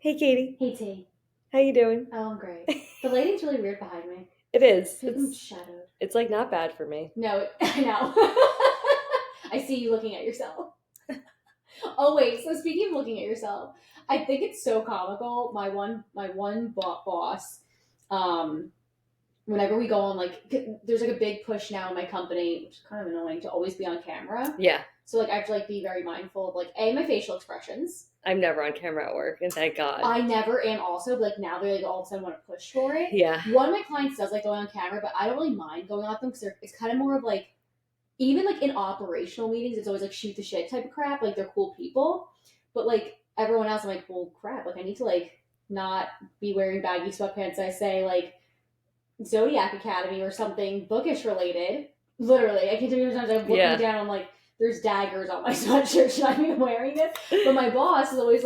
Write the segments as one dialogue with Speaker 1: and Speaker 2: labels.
Speaker 1: Hey, Katie.
Speaker 2: Hey T.
Speaker 1: How you doing?
Speaker 2: Oh, I'm great. The lighting's really weird behind me.
Speaker 1: It is.
Speaker 2: I feel like I'm shadowed.
Speaker 1: It's like not bad for me.
Speaker 2: No, I know. I see you looking at yourself. Oh wait, so speaking of looking at yourself, I think it's so comical. My one boss, um, whenever we go on there's like a big push now in my company, which is kind of annoying to always be on camera.
Speaker 1: Yeah.
Speaker 2: So I have to be very mindful of my facial expressions.
Speaker 1: I'm never on camera at work, and thank God.
Speaker 2: I never am also, but now they all of a sudden want to push for it.
Speaker 1: Yeah.
Speaker 2: One of my clients does like going on camera, but I don't really mind going on them because it's kind of more of even in operational meetings, it's always shoot the shit type of crap. They're cool people, but everyone else, I'm well, crap. I need to not be wearing baggy sweatpants. I say Zodiac Academy or something bookish related. Literally, I can't tell you how many times I'm looking down. I'm there's daggers on my sweatshirt. Should I be wearing this? But my boss is always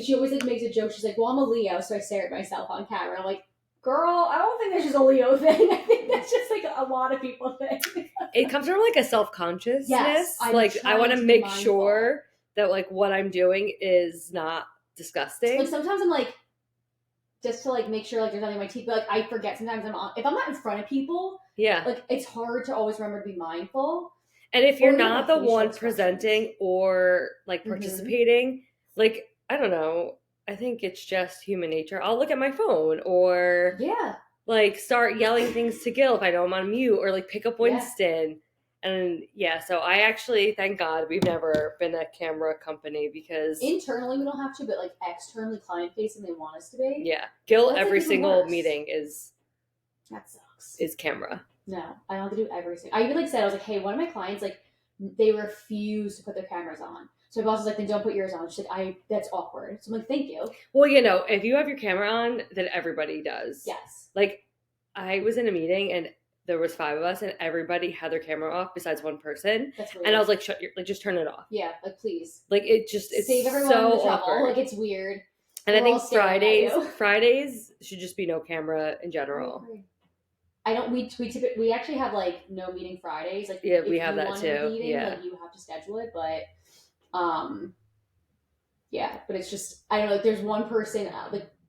Speaker 2: she always makes a joke. She's well, I'm a Leo, so I stare at myself on camera. And I'm girl, I don't think that's just a Leo thing. I think that's just a lot of people think.
Speaker 1: It comes from a self-consciousness.
Speaker 2: Yes,
Speaker 1: I want to make sure that what I'm doing is not disgusting.
Speaker 2: Sometimes I'm just to make sure there's nothing in my teeth, but I forget sometimes if I'm not in front of people.
Speaker 1: Yeah.
Speaker 2: It's hard to always remember to be mindful.
Speaker 1: And if you're not the one presenting or participating, I don't know, I think it's just human nature. I'll look at my phone or start yelling things to Gil if I know I'm on mute or pick up Winston. Yeah. And so I actually, thank God, we've never been a camera company because
Speaker 2: internally we don't have to, but externally client facing they want us to be.
Speaker 1: Yeah. Gil, every single meeting
Speaker 2: that sucks.
Speaker 1: Is camera.
Speaker 2: No, I don't have to do everything. I even said, I was hey, one of my clients, they refuse to put their cameras on. So my boss was then don't put yours on. She's that's awkward. So I'm thank you.
Speaker 1: Well, if you have your camera on, then everybody does.
Speaker 2: Yes.
Speaker 1: I was in a meeting and there was 5 of us and everybody had their camera off besides one person.
Speaker 2: That's weird.
Speaker 1: And I was shut your, just turn it off.
Speaker 2: Yeah, please.
Speaker 1: It's
Speaker 2: save everyone
Speaker 1: so
Speaker 2: the trouble.
Speaker 1: awkward.
Speaker 2: It's weird.
Speaker 1: And I think Fridays should just be no camera in general.
Speaker 2: I don't. We actually have no meeting Fridays.
Speaker 1: We have that too.
Speaker 2: Meeting, you have to schedule it, but but it's just I don't know. There's one person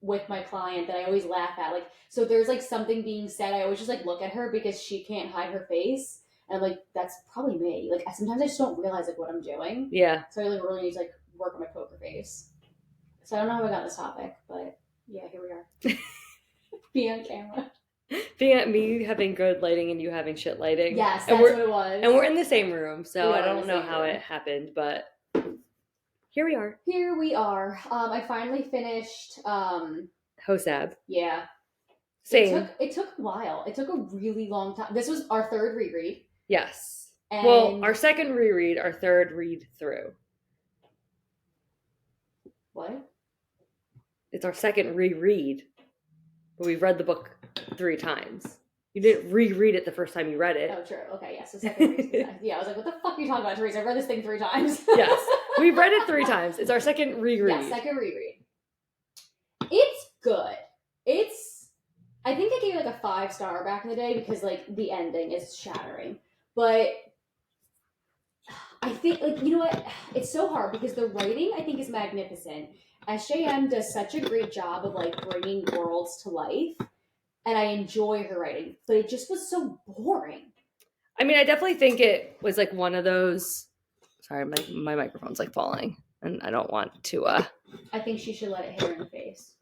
Speaker 2: with my client that I always laugh at. So there's something being said. I always just look at her because she can't hide her face, and that's probably me. Sometimes I just don't realize what I'm doing.
Speaker 1: Yeah.
Speaker 2: So I really need to work on my poker face. So I don't know how I got this topic, but yeah, here we are. Be on camera.
Speaker 1: Being at me having good lighting and you having shit lighting.
Speaker 2: Yes, that's what it was.
Speaker 1: And we're in the same room, so I don't know how it happened, but here we are.
Speaker 2: Here we are. I finally finished
Speaker 1: Hosab.
Speaker 2: Yeah.
Speaker 1: Same.
Speaker 2: It took a while. It took a really long time. This was our third reread.
Speaker 1: Yes. And our second reread, our third read through.
Speaker 2: What?
Speaker 1: It's our second reread. But we've read the book 3 times. You didn't reread it the first time you read it.
Speaker 2: Oh, true. Okay, yes. So second reread. Yeah, I was what the fuck are you talking about, Teresa? I've read this thing 3 times.
Speaker 1: Yes. We've read it 3 times. It's our second reread.
Speaker 2: Yeah, second reread. It's good. I think I gave it a 5-star back in the day because the ending is shattering. But I think you know what? It's so hard because the writing I think is magnificent. SJM does such a great job of bringing worlds to life, and I enjoy her writing, but it just was so boring.
Speaker 1: I mean, I definitely think it was one of those. Sorry, my microphone's falling, and I don't want to.
Speaker 2: I think she should let it hit her in the face.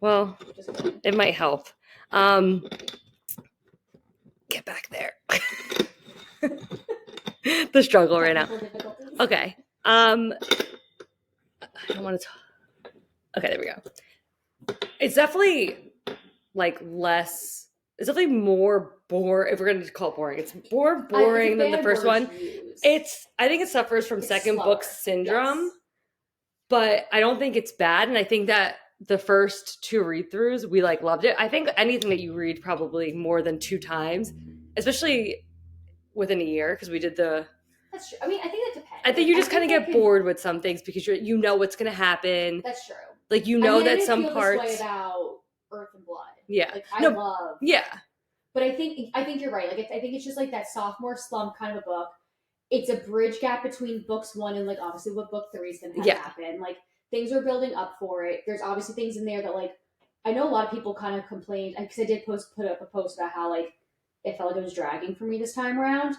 Speaker 1: Well, it might help. Get back there. The struggle right now. Okay. I don't want to talk. Okay, there we go. It's definitely less. It's definitely more boring. If we're going to call it boring, it's more boring than the first one. I think it suffers from second book syndrome, but I don't think it's bad. And I think that the first 2 read-throughs, we loved it. I think anything that you read probably more than 2 times, especially within a year, because we did the.
Speaker 2: That's true. I mean, I think it depends.
Speaker 1: I think you just kind of get bored with some things because you know what's going to happen.
Speaker 2: That's true.
Speaker 1: That some parts.
Speaker 2: I didn't feel this way about Earth and Blood.
Speaker 1: Yeah.
Speaker 2: I love.
Speaker 1: Yeah.
Speaker 2: But I think you're right. I think it's just that sophomore slump kind of a book. It's a bridge gap between books 1 and obviously what book 3 is going to happen. things are building up for it. There's obviously things in there that like I know a lot of people kind of complained because I did put up a post about how like it felt like it was dragging for me this time around.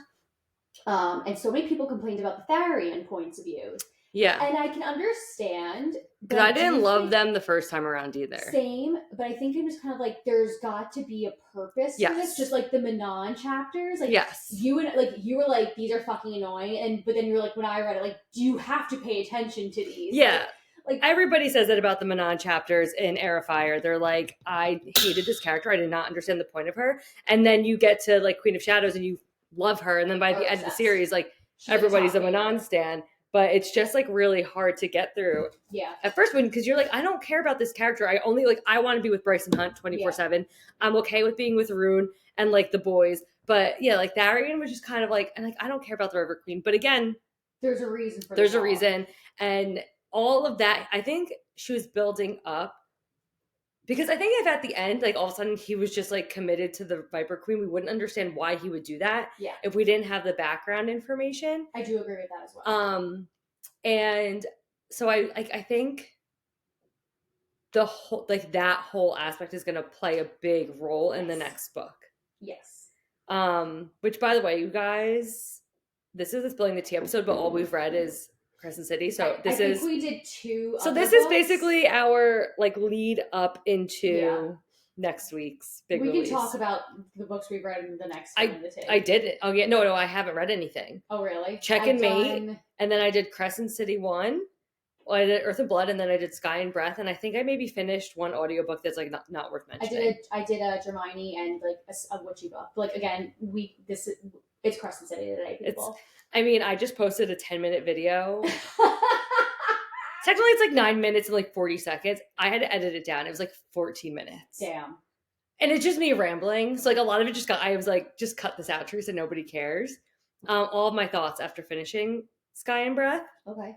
Speaker 2: And so many people complained about the Tharian points of view.
Speaker 1: Yeah.
Speaker 2: And I can understand.
Speaker 1: Because I didn't love them the first time around either.
Speaker 2: Same, but I think it was kind of like there's got to be a purpose for this. Just like the Manon chapters. Like you were like, these are fucking annoying, but then you were like, when I read it, like, do you have to pay attention to these?
Speaker 1: Yeah.
Speaker 2: Like
Speaker 1: everybody says that about the Manon chapters in Heir of Fire. They're like, I hated this character. I did not understand the point of her. And then you get to like Queen of Shadows and you love her. And then by the end of the series, like everybody's a Manon stan. But it's just like really hard to get through.
Speaker 2: Yeah.
Speaker 1: At first, because you're like, I don't care about this character. I only like I want to be with Bryson Hunt 24/7. I'm okay with being with Rune and like the boys. But yeah, like Tharian was just kind of like, and like I don't care about the River Queen. But again,
Speaker 2: there's a reason for
Speaker 1: there's a reason. And all of that, I think she was building up. Because I think if at the end, like all of a sudden he was just like committed to the Viper Queen, we wouldn't understand why he would do that.
Speaker 2: Yeah.
Speaker 1: If we didn't have the background information.
Speaker 2: I do agree with that as well.
Speaker 1: And so I think the whole like that whole aspect is going to play a big role in the next book.
Speaker 2: Yes.
Speaker 1: Which by the way, you guys, this is a Spilling the Tea episode, but all we've read is Crescent City. So
Speaker 2: I think we did 2.
Speaker 1: So this is basically our like lead up into next week's big release.
Speaker 2: We can talk about the books we've read in the next one.
Speaker 1: I did it. Oh yeah, no, I haven't read anything.
Speaker 2: Oh really?
Speaker 1: Check and Mate, and then I did Crescent City 1. Well, I did Earth and Blood, and then I did Sky and Breath, and I think I maybe finished one audiobook that's like not worth mentioning.
Speaker 2: I did a Hermione and like a witchy book. But, like again, it's Crescent City today, people.
Speaker 1: I just posted a 10-minute video. Technically, it's like 9 minutes and like 40 seconds. I had to edit it down. It was like 14 minutes.
Speaker 2: Damn.
Speaker 1: And it's just me rambling. So like a lot of it I was like, just cut this out, Teresa. Nobody cares. All of my thoughts after finishing Sky and Breath.
Speaker 2: Okay.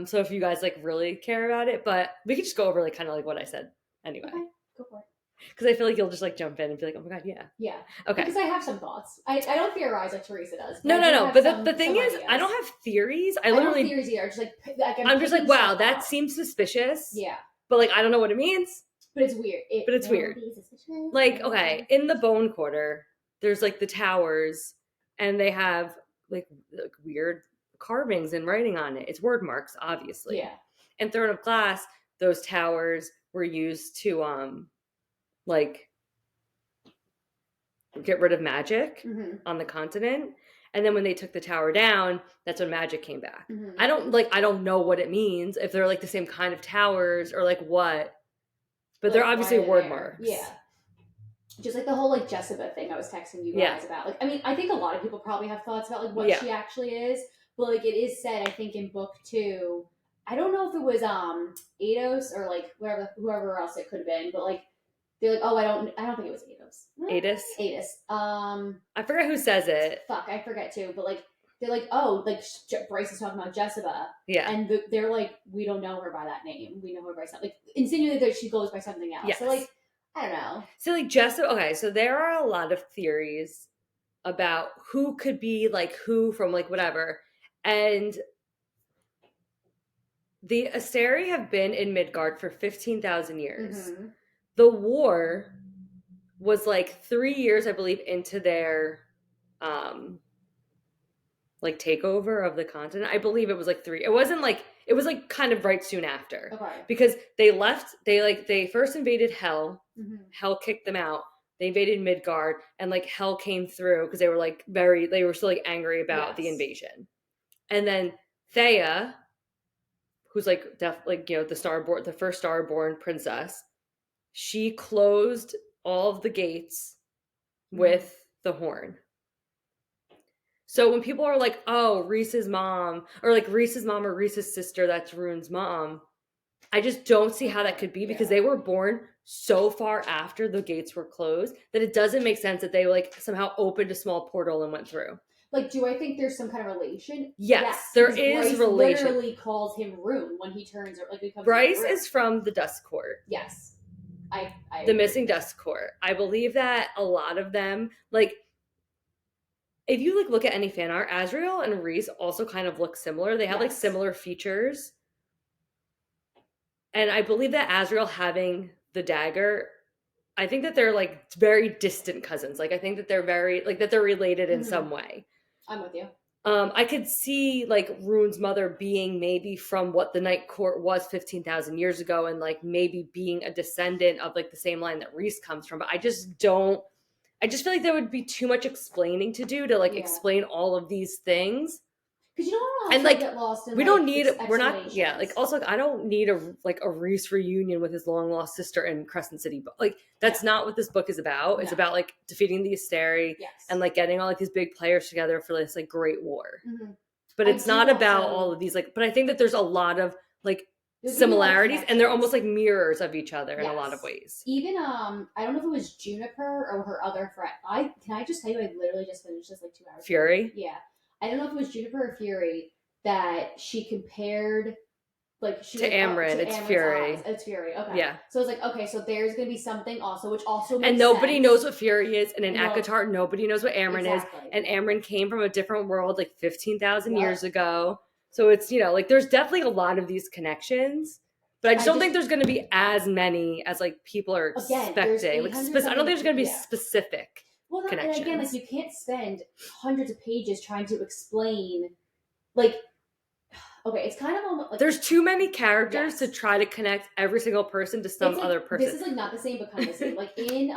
Speaker 1: So if you guys like really care about it, but we could just go over like kind of like what I said anyway.
Speaker 2: Okay, go for it.
Speaker 1: Because I feel like you'll just like jump in and be like, oh my god, yeah.
Speaker 2: Yeah.
Speaker 1: Okay.
Speaker 2: Because I have some thoughts. I don't theorize like Teresa does.
Speaker 1: No. But the thing is, I don't have theories. I literally
Speaker 2: don't have theories either. Just like
Speaker 1: I'm just like, wow, that seems suspicious.
Speaker 2: Yeah.
Speaker 1: But like I don't know what it means.
Speaker 2: But it's weird.
Speaker 1: It's weird. Like, okay, in the Bone Quarter, there's like the towers, and they have like weird carvings and writing on it. It's word marks, obviously.
Speaker 2: Yeah.
Speaker 1: In Throne of Glass, those towers were used to like get rid of magic on the continent. And then when they took the tower down, that's when magic came back. I don't know what it means, if they're like the same kind of towers or like what. But they're obviously word marks.
Speaker 2: Yeah. Just like the whole like Jessica thing I was texting you guys about. Like, I think a lot of people probably have thoughts about like what she actually is. But like it is said, I think in book 2, I don't know if it was Ados or like whoever else it could have been, but like they're like, oh, I don't think it was Ados. Adis.
Speaker 1: I forget who says it.
Speaker 2: Fuck, I forget too. But like they're like, oh, like Bryce is talking about Jessica.
Speaker 1: Yeah.
Speaker 2: And they're like, we don't know her by that name. We know her by something. Like insinuating that she goes by something else. Yes. So like, I don't know.
Speaker 1: So like Jessica. Okay, so there are a lot of theories about who could be like who from like whatever. And the Asteri have been in Midgard for 15,000 years. The war was like 3 years, I believe, into their like takeover of the continent. I believe it was like 3. It wasn't like, it was like kind of right soon after.
Speaker 2: Okay.
Speaker 1: Because they first invaded Hell. Hell kicked them out. They invaded Midgard, and like Hell came through because they were still like angry about the invasion. And then Thea, who's like the first Starborn princess, she closed all of the gates with the horn. So when people are like, oh, Reese's mom or Reese's sister, that's Rune's mom, I just don't see how that could be, because they were born so far after the gates were closed that it doesn't make sense that they like somehow opened a small portal and went through.
Speaker 2: Like, do I think there's some kind of relation?
Speaker 1: Yes, there is
Speaker 2: Bryce
Speaker 1: relation.
Speaker 2: Literally calls him Rune when he turns, like becomes.
Speaker 1: Bryce is from the Dust Court.
Speaker 2: Yes, I
Speaker 1: the missing Dust Court. I believe that a lot of them, like, if you like look at any fan art, Azriel and Reese also kind of look similar. They have like similar features. And I believe that Azriel having the dagger, I think that they're like very distant cousins. Like I think that they're very like that they're related in some way.
Speaker 2: I'm with you.
Speaker 1: I could see like Rune's mother being maybe from what the Night Court was 15,000 years ago, and like maybe being a descendant of like the same line that Rhys comes from. But I just don't. I just feel like there would be too much explaining to do to like explain all of these things.
Speaker 2: Because you don't want to
Speaker 1: And like
Speaker 2: get lost in,
Speaker 1: we don't need we're not like
Speaker 2: explanations.
Speaker 1: also I don't need a Rhys reunion with his long lost sister in Crescent City, but like that's not what this book is about. It's about like defeating the Asteri and like getting all like these big players together for this like great war. But it's not about all of these like. But I think that there's a lot of like similarities, and they're almost like mirrors of each other in a lot of ways.
Speaker 2: Even I don't know if it was Juniper or her other friend. Can I just tell you, I literally just finished this like 2 hours
Speaker 1: Fury.
Speaker 2: ago. Yeah. I don't know if it was Juniper or Fury that she compared, like she
Speaker 1: to Amryn. It's
Speaker 2: Amryn's
Speaker 1: Fury.
Speaker 2: eyes. It's Fury. Okay.
Speaker 1: Yeah.
Speaker 2: So it's like, okay, so there's gonna be something also, which also makes
Speaker 1: and nobody
Speaker 2: sense.
Speaker 1: knows what Fury is, and in ACOTAR, nobody knows what Amryn is, and Amryn came from a different world like 15,000 years ago. So it's like there's definitely a lot of these connections. But I just don't think there's going to be as many as like people are expecting. Like, I don't think there's going to be specific.
Speaker 2: Well, and again, like you can't spend hundreds of pages trying to explain, like, okay, it's kind of like
Speaker 1: there's too many characters to try to connect every single person to some other person.
Speaker 2: This is like not the same, but kind of the same. Like in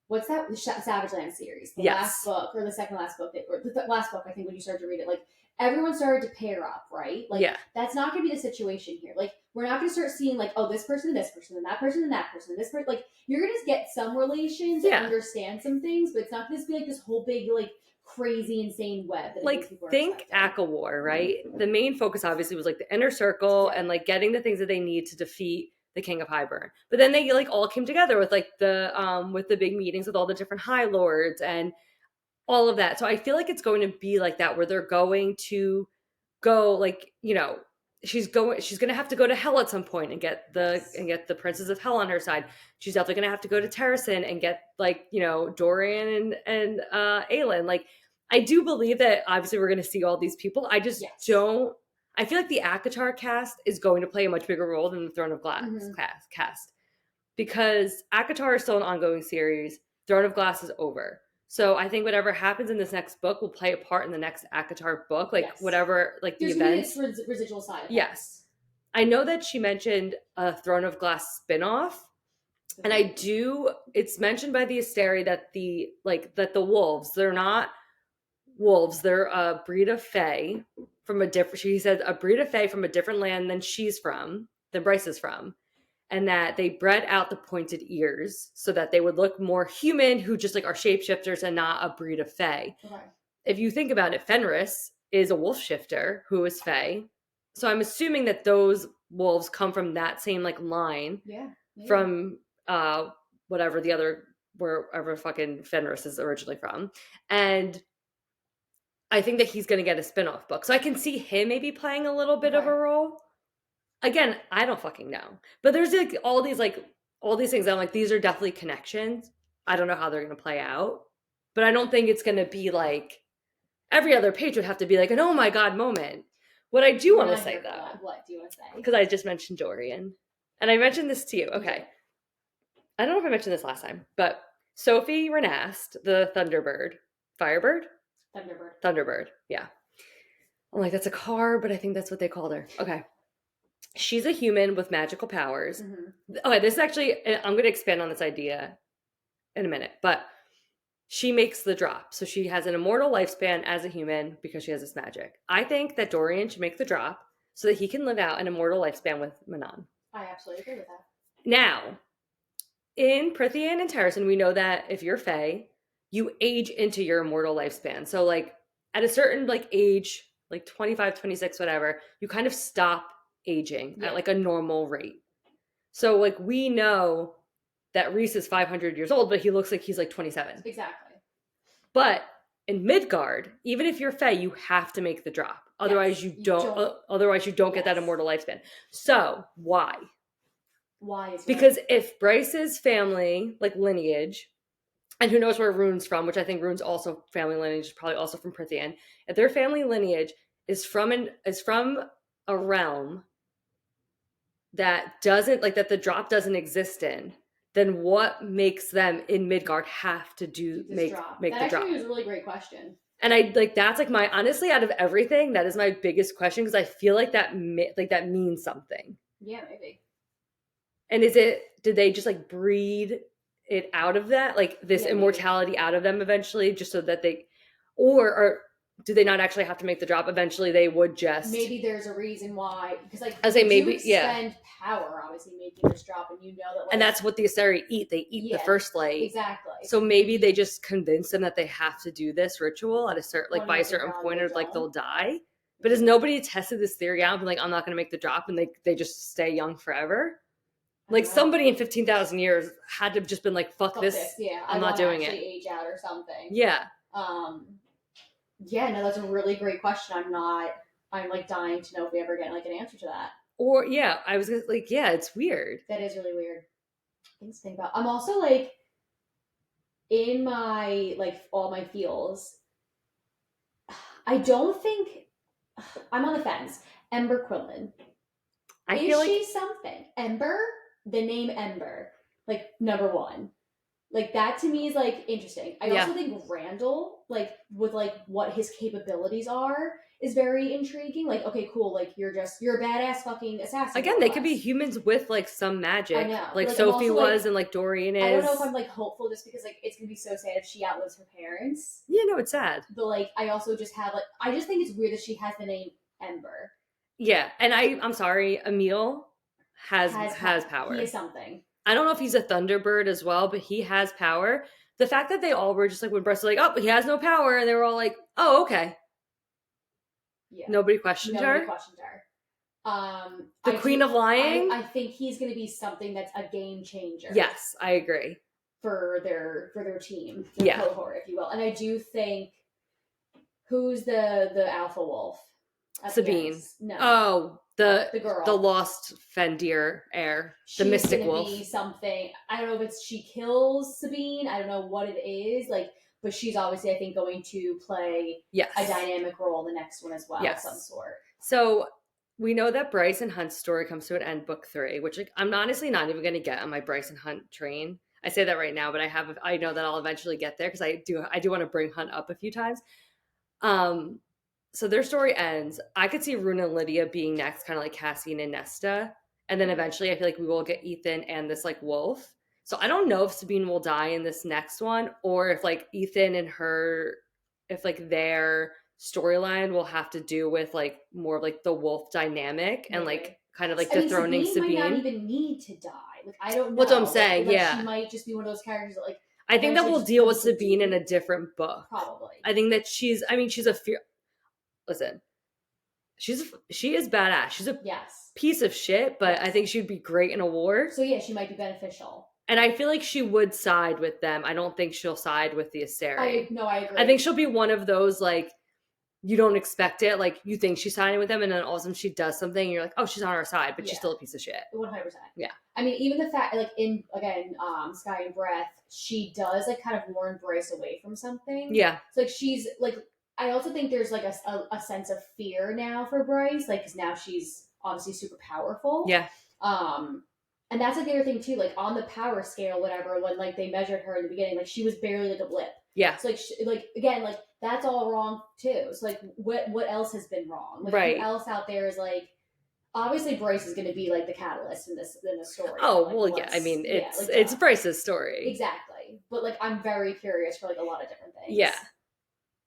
Speaker 2: what's that? The Savage Land series, the last book or the second last book, or the last book, I think, when you started to read it, like everyone started to pair up, right? Like that's not going to be the situation here. Like we're not going to start seeing like, oh, this person and this person and that person and that person and this person. Like you're going to get some relations and understand some things, but it's not going to be like this whole big like crazy insane web. That
Speaker 1: like think ACOWAR, right? The main focus obviously was like the inner circle and like getting the things that they need to defeat the King of Highburn. But then they like all came together with like the big meetings with all the different High Lords and all of that. So I feel like it's going to be like that, where they're going to go like, she's going to have to go to Hell at some point and get the Princes of Hell on her side. She's definitely going to have to go to Terrasen and get like, Dorian and Aelin. Like I do believe that obviously we're going to see all these people. I just don't. I feel like the ACOTAR cast is going to play a much bigger role than the Throne of Glass cast, because ACOTAR is still an ongoing series. Throne of Glass is over. So I think whatever happens in this next book will play a part in the next ACOTAR book. Like whatever, like the events.
Speaker 2: There's residual side effects.
Speaker 1: Yes. I know that she mentioned a Throne of Glass spinoff. And it's mentioned by the Asteri that the wolves, they're not wolves. They're a breed of fae she said a breed of fae from a different land than Bryce is from. And that they bred out the pointed ears so that they would look more human, who just like are shapeshifters and not a breed of fae. Okay. If you think about it, Fenris is a wolf shifter who is fae. So I'm assuming that those wolves come from that same like line from wherever fucking Fenris is originally from. And I think that he's going to get a spinoff book. So I can see him maybe playing a little bit of a role. Again, I don't fucking know. But there's like all these things that I'm like, these are definitely connections. I don't know how they're going to play out. But I don't think it's going to be like every other page would have to be like an oh my god moment. What I do want to say though.
Speaker 2: What do you want to say? Because
Speaker 1: I just mentioned Dorian. And I mentioned this to you. Okay. I don't know if I mentioned this last time, but Sophie Renast, the Thunderbird. Firebird? Thunderbird. Yeah. I'm like, that's a car, but I think that's what they called her. Okay. She's a human with magical powers. Mm-hmm. Okay, this is actually, I'm going to expand on this idea in a minute, but she makes the drop. So she has an immortal lifespan as a human because she has this magic. I think that Dorian should make the drop so that he can live out an immortal lifespan with Manon.
Speaker 2: I absolutely agree with that.
Speaker 1: Now, in Prythian and Terrasen, we know that if you're Fae, you age into your immortal lifespan. So like at a certain like age, like 25, 26, whatever, you kind of stop aging at like a normal rate. So like we know that Rhys is 500 years old, but he looks like he's like 27.
Speaker 2: Exactly.
Speaker 1: But in Midgard, even if you're Fae, you have to make the drop. Otherwise you don't get that immortal lifespan. So why?
Speaker 2: Why is
Speaker 1: because if Bryce's family, like lineage, and who knows where Rune's from, which I think Rune's also family lineage, is probably also from Prythian. If their family lineage is from a realm that doesn't, like, that the drop doesn't exist in, then what makes them in Midgard have to make the drop?
Speaker 2: That actually was a really great question.
Speaker 1: And I like, that's like my, honestly, out of everything, that is my biggest question, because I feel like that means something.
Speaker 2: Yeah, maybe.
Speaker 1: And did they just like breed it out of that, like this immortality out of them eventually, just so that they, or do they not actually have to make the drop? Eventually they would just,
Speaker 2: maybe there's a reason why, because like
Speaker 1: I say maybe
Speaker 2: spend power obviously making this drop, and you know that, like,
Speaker 1: and that's what the Asteri eat. They eat the first light.
Speaker 2: Exactly.
Speaker 1: So maybe they just convince them that they have to do this ritual at a certain, like, by a certain point, or like they'll die. But has nobody tested this theory out and been like, I'm not going to make the drop, and they just stay young forever? Like, somebody in 15,000 years had to have just been like, fuck this.
Speaker 2: Yeah,
Speaker 1: I'm not doing it.
Speaker 2: Age out or something.
Speaker 1: Yeah.
Speaker 2: Yeah, no, that's a really great question. I'm like dying to know if we ever get like an answer to that.
Speaker 1: Or yeah, I was like, yeah, it's weird.
Speaker 2: That is really weird. Things to think about. I'm also like, in my, like, all my feels, I don't think, I'm on the fence. Ember Quinlan.
Speaker 1: I feel like
Speaker 2: she something? Ember? The name Ember. Like, number one. Like, that to me is like interesting. I also think Randall, like, with like what his capabilities are, is very intriguing. Like, okay, cool. Like, you're a badass fucking assassin.
Speaker 1: Again, they could be humans with like some magic.
Speaker 2: I know.
Speaker 1: Like Sophie was, and like Dorian is.
Speaker 2: I don't know if I'm like hopeful, just because like it's gonna be so sad if she outlives her parents.
Speaker 1: Yeah, no, it's sad.
Speaker 2: But like, I also just have like, I just think it's weird that she has the name Ember.
Speaker 1: Yeah, and I'm sorry, Emil has power.
Speaker 2: He is something.
Speaker 1: I don't know if he's a Thunderbird as well, but he has power. The fact that they all were just like, when Bryce was like, oh, he has no power, and they were all like, oh, okay.
Speaker 2: Yeah.
Speaker 1: Nobody questioned her. The Queen of Lying.
Speaker 2: I think he's going to be something that's a game changer.
Speaker 1: Yes, I agree.
Speaker 2: For their team, their cohort, if you will. And I do think, who's the alpha wolf?
Speaker 1: Sabine.
Speaker 2: No.
Speaker 1: Oh, the
Speaker 2: girl,
Speaker 1: the lost Fendir heir, the mystic wolf.
Speaker 2: Be something. I don't know if she kills Sabine. I don't know what it is. Like, but she's obviously, I think, going to play a dynamic role in the next one as well, of some sort. So
Speaker 1: we know that Bryce and Hunt's story comes to an end, book 3, which, like, I'm honestly not even going to get on my Bryce and Hunt train. I say that right now, but I know that I'll eventually get there, because I do want to bring Hunt up a few times. So their story ends. I could see Runa and Lydia being next, kind of like Cassian and Nesta. And then eventually I feel like we will get Ethan and this like wolf. So I don't know if Sabine will die in this next one, or if like Ethan and her, if like their storyline will have to do with like more of like the wolf dynamic and like kind of like dethroning Sabine.
Speaker 2: Might not even need to die. Like, I don't know.
Speaker 1: What's what I'm saying,
Speaker 2: like, she might just be one of those characters that like,
Speaker 1: I think that we'll deal with Sabine in a different book.
Speaker 2: Probably.
Speaker 1: I think that she's a listen, she is badass. She's a piece of shit, but I think she'd be great in a war.
Speaker 2: So yeah, she might be beneficial.
Speaker 1: And I feel like she would side with them. I don't think she'll side with the Asteri.
Speaker 2: I agree.
Speaker 1: I think she'll be one of those, like, you don't expect it. Like, you think she's siding with them, and then all of a sudden she does something, and you're like, oh, she's on our side, but she's still a piece of shit.
Speaker 2: 100%.
Speaker 1: Yeah.
Speaker 2: I mean, even the fact, like, in, again, Sky and Breath, she does, like, kind of warn Bryce away from something.
Speaker 1: Yeah.
Speaker 2: So, like, she's, like, I also think there's, like, a sense of fear now for Bryce, like, because now she's obviously super powerful.
Speaker 1: Yeah.
Speaker 2: And that's, like, the other thing, too, like, on the power scale, whatever, when, like, they measured her in the beginning, like, she was barely, like, a blip.
Speaker 1: Yeah.
Speaker 2: So, like, again, like, that's all wrong, too. So, like, what else has been wrong? Like, who else out there is, like, obviously Bryce is going to be, like, the catalyst in this story.
Speaker 1: Oh,
Speaker 2: like,
Speaker 1: well, yeah, I mean, it's Bryce's story.
Speaker 2: Exactly. But, like, I'm very curious for, like, a lot of different things.
Speaker 1: Yeah.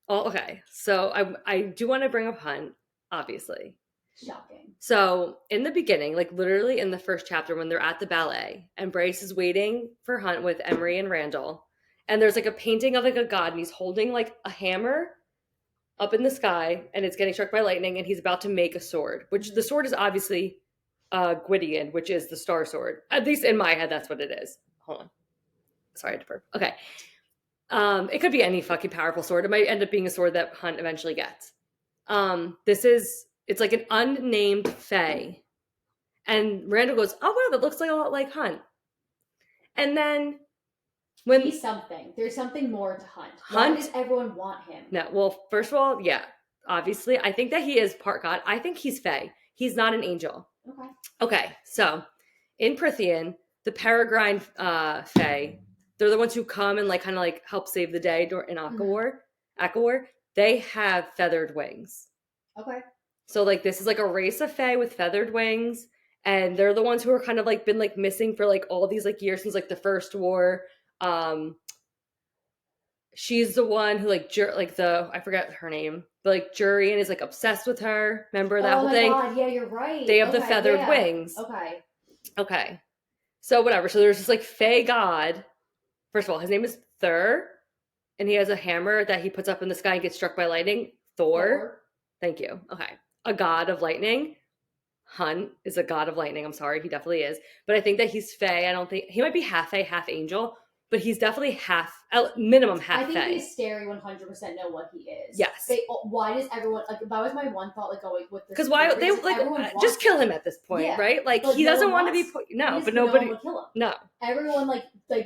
Speaker 1: Oh, okay. So, I do want to bring up Hunt, obviously.
Speaker 2: Shocking.
Speaker 1: So in the beginning, like literally in the first chapter, when they're at the ballet and Bryce is waiting for Hunt with Emery and Randall, and there's like a painting of like a god, and he's holding like a hammer up in the sky, and it's getting struck by lightning, and he's about to make a sword, which the sword is obviously Gwydion, which is the star sword. At least in my head, that's what it is. Hold on. Sorry, I had to burp. Okay. It could be any fucking powerful sword. It might end up being a sword that Hunt eventually gets. It's like an unnamed fae. And Randall goes, oh, wow, that looks like a lot like Hunt. And then when...
Speaker 2: He's something. There's something more to Hunt. Why does everyone want him?
Speaker 1: No, well, first of all, yeah, obviously. I think that he is part god. I think he's fae. He's not an angel.
Speaker 2: Okay.
Speaker 1: Okay, so in Prithian, the Peregrine Fae, they're the ones who come and like kind of like help save the day in Akawar. They have feathered wings.
Speaker 2: Okay.
Speaker 1: So like this is like a race of Fae with feathered wings, and they're the ones who are kind of like been like missing for like all these like years since like the first war. She's the one who like I forget her name, but like Jurian is like obsessed with her. Remember that whole thing?
Speaker 2: Oh my god, yeah, you're right.
Speaker 1: They have the feathered wings. Okay. So whatever. So there's this like Fae god. First of all, his name is Thur, and he has a hammer that he puts up in the sky and gets struck by lightning. Thor. Thank you. Okay. A god of lightning. Hunt is a god of lightning. I'm sorry, he definitely is. But I think that he's Fae. I don't think he might be half Fae, half angel, but he's definitely minimum half Fae.
Speaker 2: I think the Asteri 100% know what he is.
Speaker 1: Yes.
Speaker 2: Why does everyone like? That was my one thought. Like going with this.
Speaker 1: Because why they like just kill him at this point, right? Like he doesn't want to be put. No, but nobody
Speaker 2: would kill him.
Speaker 1: No.
Speaker 2: Everyone like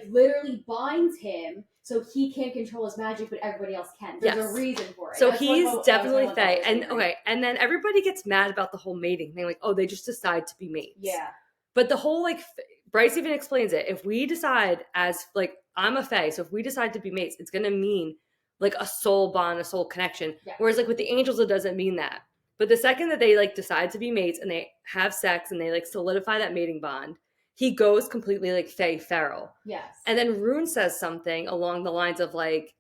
Speaker 2: literally binds him. So he can't control his magic, but everybody else can. There's a reason for it.
Speaker 1: So he's definitely Fae. And okay, and then everybody gets mad about the whole mating thing. Like, oh, they just decide to be mates.
Speaker 2: Yeah.
Speaker 1: But the whole like Bryce even explains it. If we decide as like I'm a Fae, so if we decide to be mates, it's gonna mean like a soul bond, a soul connection. Yeah. Whereas like with the angels, it doesn't mean that. But the second that they like decide to be mates and they have sex and they like solidify that mating bond, he goes completely like Fae feral.
Speaker 2: Yes.
Speaker 1: And then Rune says something along the lines of like,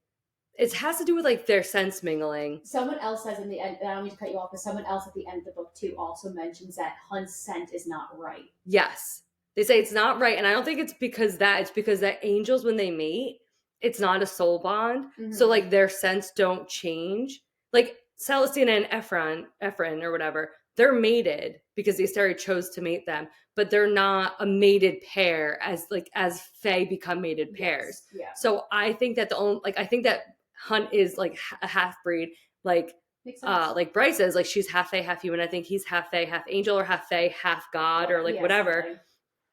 Speaker 1: it has to do with like their sense mingling.
Speaker 2: Someone else says in the end, and I don't mean to cut you off, but someone else at the end of the book too also mentions that Hunt's scent is not right.
Speaker 1: Yes. They say it's not right. And I don't think it's because it's because that angels, when they mate, it's not a soul bond. Mm-hmm. So like their scents don't change. Like Celestina and Ephron or whatever, they're mated because the Asteri chose to mate them, but they're not a mated pair as Fae become mated pairs.
Speaker 2: Yes. Yeah.
Speaker 1: So I think that I think that Hunt is like a half breed, like Bryce is, like she's half Fae, half human. I think he's half Fae, half angel, or half Fae, half god, or like whatever. Something.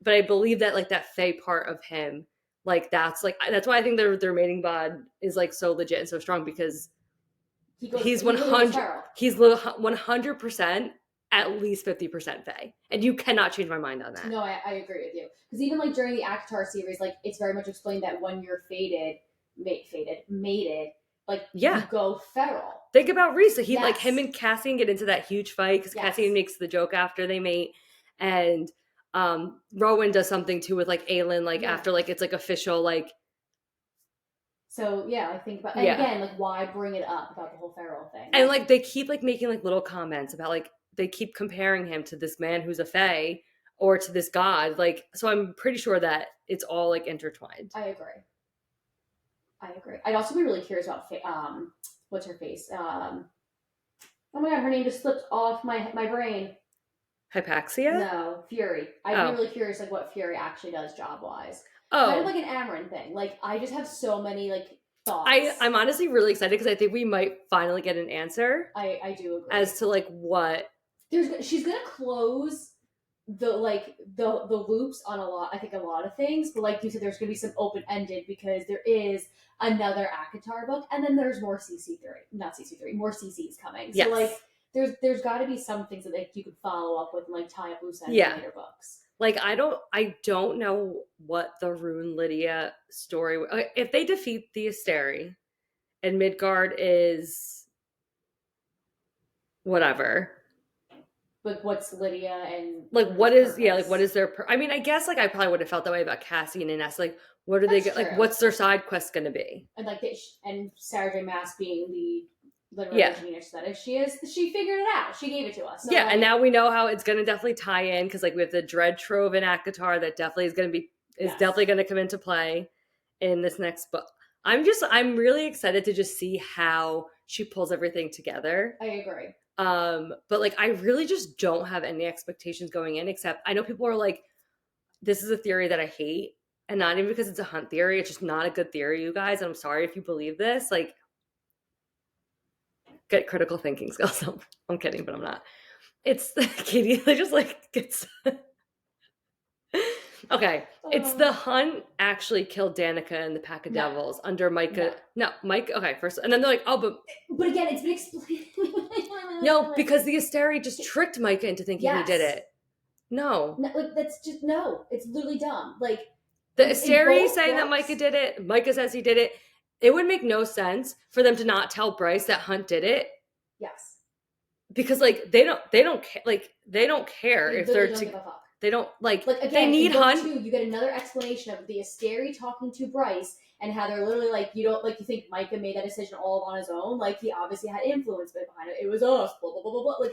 Speaker 1: But I believe that like that Fae part of him, like that's why I think their mating bond is like so legit and so strong, because he's 100% at least 50% Fae, and you cannot change my mind on that.
Speaker 2: No, I agree with you, because even like during the Akatar series, like it's very much explained that when you're mated, like you go feral.
Speaker 1: Think about Reese. He like him and Cassian get into that huge fight because Cassian makes the joke after they mate, and Rowan does something too with like Aelin, like after like it's like official like.
Speaker 2: So yeah, I think about and again, like why bring it up about the whole feral thing?
Speaker 1: And like they keep like making like little comments about like they keep comparing him to this man who's a Fae or to this god. Like, so I'm pretty sure that it's all like intertwined.
Speaker 2: I agree. I'd also be really curious about what's her face? Oh my god, her name just slipped off my brain.
Speaker 1: Hypaxia?
Speaker 2: No, Fury. I'd be really curious like what Fury actually does job wise.
Speaker 1: Oh,
Speaker 2: kind of like an Amaran thing. Like I just have so many like thoughts.
Speaker 1: I'm honestly really excited because I think we might finally get an answer.
Speaker 2: I do agree
Speaker 1: as to like what
Speaker 2: she's gonna close the loops on a lot of things, but like you said, there's gonna be some open ended because there is another Akatar book, and then there's more more CCs coming. So like there's got to be some things that like you could follow up with and like tie up loose ends in later books.
Speaker 1: Like I don't know what the Rune Lydia story. If they defeat the Asteri, and Midgard is whatever.
Speaker 2: Like what's Lydia and
Speaker 1: like what is purpose? Like what is their? I mean, I guess like I probably would have felt that way about Cassian and Ness. Like what are they like? What's their side quest going to be?
Speaker 2: And like and Sarah J Maas being the literary engineer that she figured it out. She gave it to us. So
Speaker 1: and now we know how it's going to definitely tie in because like we have the Dread Trove in Akatar that definitely is going to be definitely going to come into play in this next book. I'm really excited to just see how she pulls everything together.
Speaker 2: I agree.
Speaker 1: But like I really just don't have any expectations going in, except I know people are like, this is a theory that I hate, and not even because it's a Hunt theory, it's just not a good theory, you guys. I'm sorry if you believe this. Like, get critical thinking skills. I'm kidding, but I'm not. It's Katie just like gets okay. It's the Hunt actually killed Danica and the Pack of Devils under Micah. No, Mike. Okay, first, and then they're like, oh, but
Speaker 2: again, it's been explained.
Speaker 1: No, because the Asteri just tricked Micah into thinking he did it. No.
Speaker 2: Like, that's just, no. It's literally dumb. Like,
Speaker 1: the Asteri saying that Micah did it, Micah says he did it. It would make no sense for them to not tell Bryce that Hunt did it.
Speaker 2: Yes.
Speaker 1: Because, like, they don't care. Like, they don't care if they're
Speaker 2: don't give a fuck.
Speaker 1: They don't, like
Speaker 2: again,
Speaker 1: they need Hunt.
Speaker 2: You get another explanation of the Asteri talking to Bryce and how they're literally like, you think Micah made that decision all on his own? Like, he obviously had influence behind it. It was us, blah, blah, blah, blah, blah.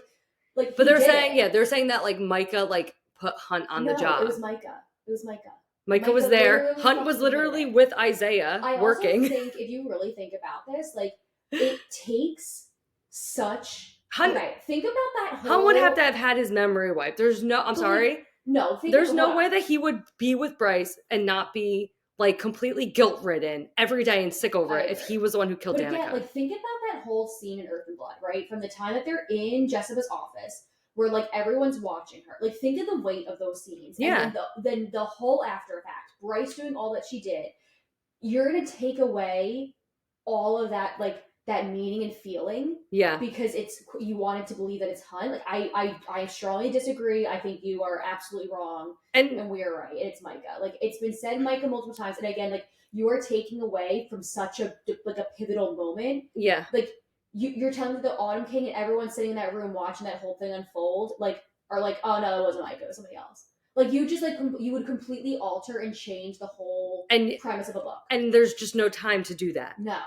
Speaker 2: Like,
Speaker 1: but they're saying, they're saying that, like, Micah, like, put Hunt on the job.
Speaker 2: It was Micah.
Speaker 1: Micah was there. Hunt was literally with Isaiah working.
Speaker 2: I also think, if you really think about this, like, it takes such...
Speaker 1: Hunt,
Speaker 2: okay, think about that whole...
Speaker 1: Hunt would have to have had his memory wiped. There's no... I'm sorry.
Speaker 2: No.
Speaker 1: There's no way that he would be with Bryce and not be, like, completely guilt-ridden every day and sick over it if he was the one who killed Danica.
Speaker 2: Again, like, think about that whole scene in Earth and Blood, right? From the time that they're in Jessica's office, where, like, everyone's watching her. Like, think of the weight of those scenes.
Speaker 1: Yeah.
Speaker 2: And then the whole after effect, Bryce doing all that she did, you're going to take away all of that, like, that meaning and feeling.
Speaker 1: Yeah.
Speaker 2: Because you wanted to believe that it's Hunt. Like, I strongly disagree. I think you are absolutely wrong. And we are right. It's Micah. Like, it's been said Micah multiple times. And again, like, you are taking away from such a pivotal moment.
Speaker 1: Yeah.
Speaker 2: Like, you're telling me the Autumn King and everyone sitting in that room watching that whole thing unfold, like, are like, oh no, it wasn't Micah, it was somebody else. Like, you just, like, you would completely alter and change the whole premise of a book.
Speaker 1: And there's just no time to do that.
Speaker 2: No.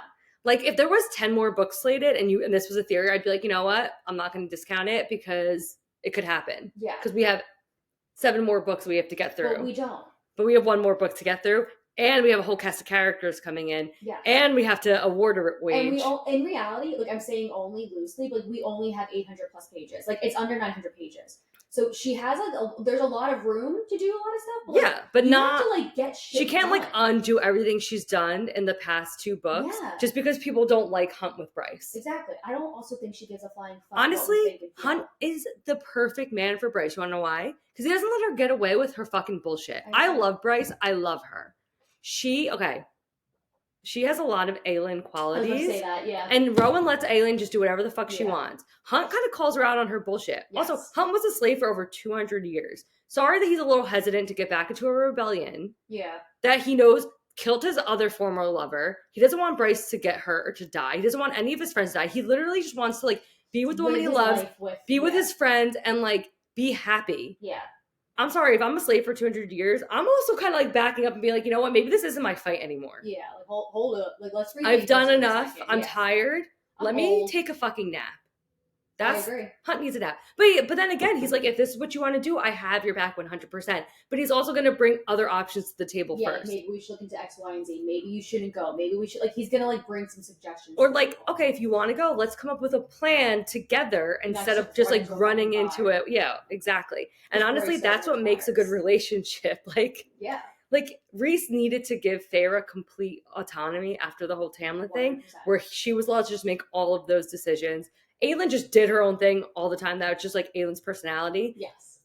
Speaker 1: Like, if there was 10 more books slated and this was a theory, I'd be like, you know what? I'm not going to discount it because it could happen.
Speaker 2: Yeah.
Speaker 1: Because we have 7 more books we have to get through.
Speaker 2: But we don't.
Speaker 1: But we have 1 more book to get through. And we have a whole cast of characters coming in.
Speaker 2: Yeah.
Speaker 1: And we have to award a wage.
Speaker 2: And in reality, like, I'm saying only loosely, but we only have 800 plus pages. Like, it's under 900 pages. So she has, like, there's a lot of room to do a lot of stuff.
Speaker 1: But, like, but not...
Speaker 2: have to, like, get shit
Speaker 1: She can't,
Speaker 2: done.
Speaker 1: like, undo everything she's done in the past 2 books. Yeah. Just because people don't like Hunt with Bryce.
Speaker 2: Exactly. I don't also think she gives a flying fuck.
Speaker 1: Honestly, Hunt is the perfect man for Bryce. You want to know why? Because he doesn't let her get away with her fucking bullshit. I love Bryce. I love her. She has a lot of Aelin qualities.
Speaker 2: I was gonna say that, yeah.
Speaker 1: And Rowan lets Aelin just do whatever the fuck she wants. Hunt kind of calls her out on her bullshit. Yes. Also, Hunt was a slave for over 200 years. Sorry that he's a little hesitant to get back into a rebellion.
Speaker 2: Yeah.
Speaker 1: That he knows killed his other former lover. He doesn't want Bryce to get hurt or to die. He doesn't want any of his friends to die. He literally just wants to, like, be with the woman he loves, be with his friends, and, like, be happy.
Speaker 2: Yeah.
Speaker 1: I'm sorry, if I'm a slave for 200 years, I'm also kind of, like, backing up and being like, you know what, maybe this isn't my fight anymore.
Speaker 2: Yeah, like, hold up. Like, let's read.
Speaker 1: I've done enough. I'm tired. Let me take a fucking nap.
Speaker 2: I agree.
Speaker 1: Hunt needs a nap. But then again, he's like, if this is what you want to do, I have your back 100%. But he's also going to bring other options to the table first.
Speaker 2: Maybe we should look into X, Y, and Z. Maybe you shouldn't go. Maybe we should, like, he's going to, like, bring some suggestions.
Speaker 1: Or, like, okay, if you want to go, let's come up with a plan together instead of just, like, running into it. Yeah, exactly. And honestly, that's what makes a good relationship. Like,
Speaker 2: yeah.
Speaker 1: Like, Reese needed to give Feyre complete autonomy after the whole Tamlin thing,
Speaker 2: 100%.
Speaker 1: Where she was allowed to just make all of those decisions. Aelin just did her own thing all the time. That was just, like, Aelin's personality.
Speaker 2: Yes.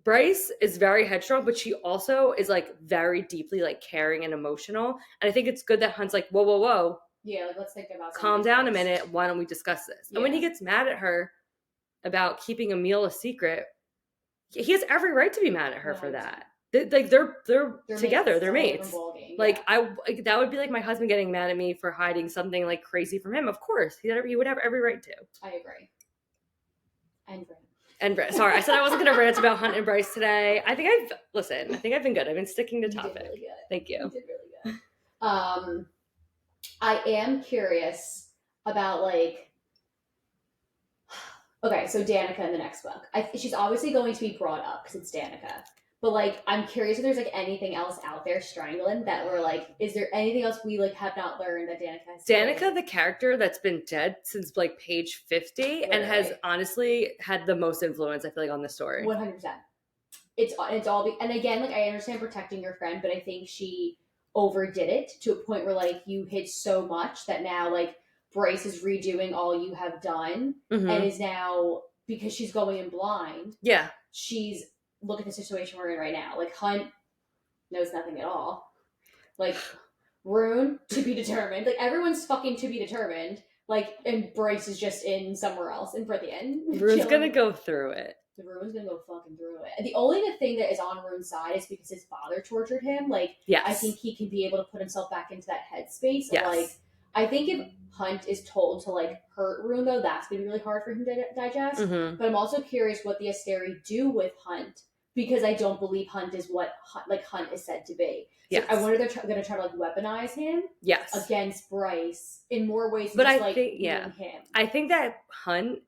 Speaker 1: Bryce is very headstrong, but she also is, like, very deeply, like, caring and emotional. And I think it's good that Hunt's like, whoa, whoa, whoa.
Speaker 2: Yeah, like, let's think about
Speaker 1: calm down a minute. Why don't we discuss this? Yeah. And when he gets mad at her about keeping a meal a secret, he has every right to be mad at her 100%. For that. Like, they're together.
Speaker 2: Mates.
Speaker 1: They're mates. Like,
Speaker 2: yeah.
Speaker 1: That would be like my husband getting mad at me for hiding something, like, crazy from him. Of course, he would have every right to.
Speaker 2: I agree.
Speaker 1: And Brent. Sorry, I said I wasn't going to rant about Hunt and Bryce today. I think I've been good. I've been sticking to topic.
Speaker 2: You did really good.
Speaker 1: Thank you.
Speaker 2: You did really good. I am curious about, like, okay, so Danica in the next book. She's obviously going to be brought up because it's Danica. But, like, I'm curious if there's, like, anything else out there strangling that we're, like, is there anything else we, like, have not learned that Danica has?
Speaker 1: Danica, the character that's been dead since, like, page 50 and has honestly had the most influence, I feel like, on the story.
Speaker 2: 100%. It's all, and again, like, I understand protecting your friend, but I think she overdid it to a point where, like, you hid so much that now, like, Bryce is redoing all you have done and is now, because she's going in blind.
Speaker 1: Yeah.
Speaker 2: She's, look at the situation we're in right now. Like, Hunt knows nothing at all. Like, Rune, to be determined. Like, everyone's fucking to be determined. Like, and Bryce is just in somewhere else in Prithian.
Speaker 1: Rune's gonna go through it.
Speaker 2: The Rune's gonna go fucking through it. And the only thing that is on Rune's side is because his father tortured him. Like,
Speaker 1: yes.
Speaker 2: I think he can be able to put himself back into that headspace.
Speaker 1: Yes.
Speaker 2: Like, I think if Hunt is told to, like, hurt Rune, though, that's gonna be really hard for him to digest.
Speaker 1: Mm-hmm.
Speaker 2: But I'm also curious what the Asteri do with Hunt, because I don't believe Hunt is what Hunt is said to be. So
Speaker 1: yes.
Speaker 2: I wonder if they're going to try to like weaponize him
Speaker 1: yes.
Speaker 2: against Bryce in more ways than
Speaker 1: but
Speaker 2: just
Speaker 1: I
Speaker 2: like
Speaker 1: think, yeah.
Speaker 2: him.
Speaker 1: I think that Hunt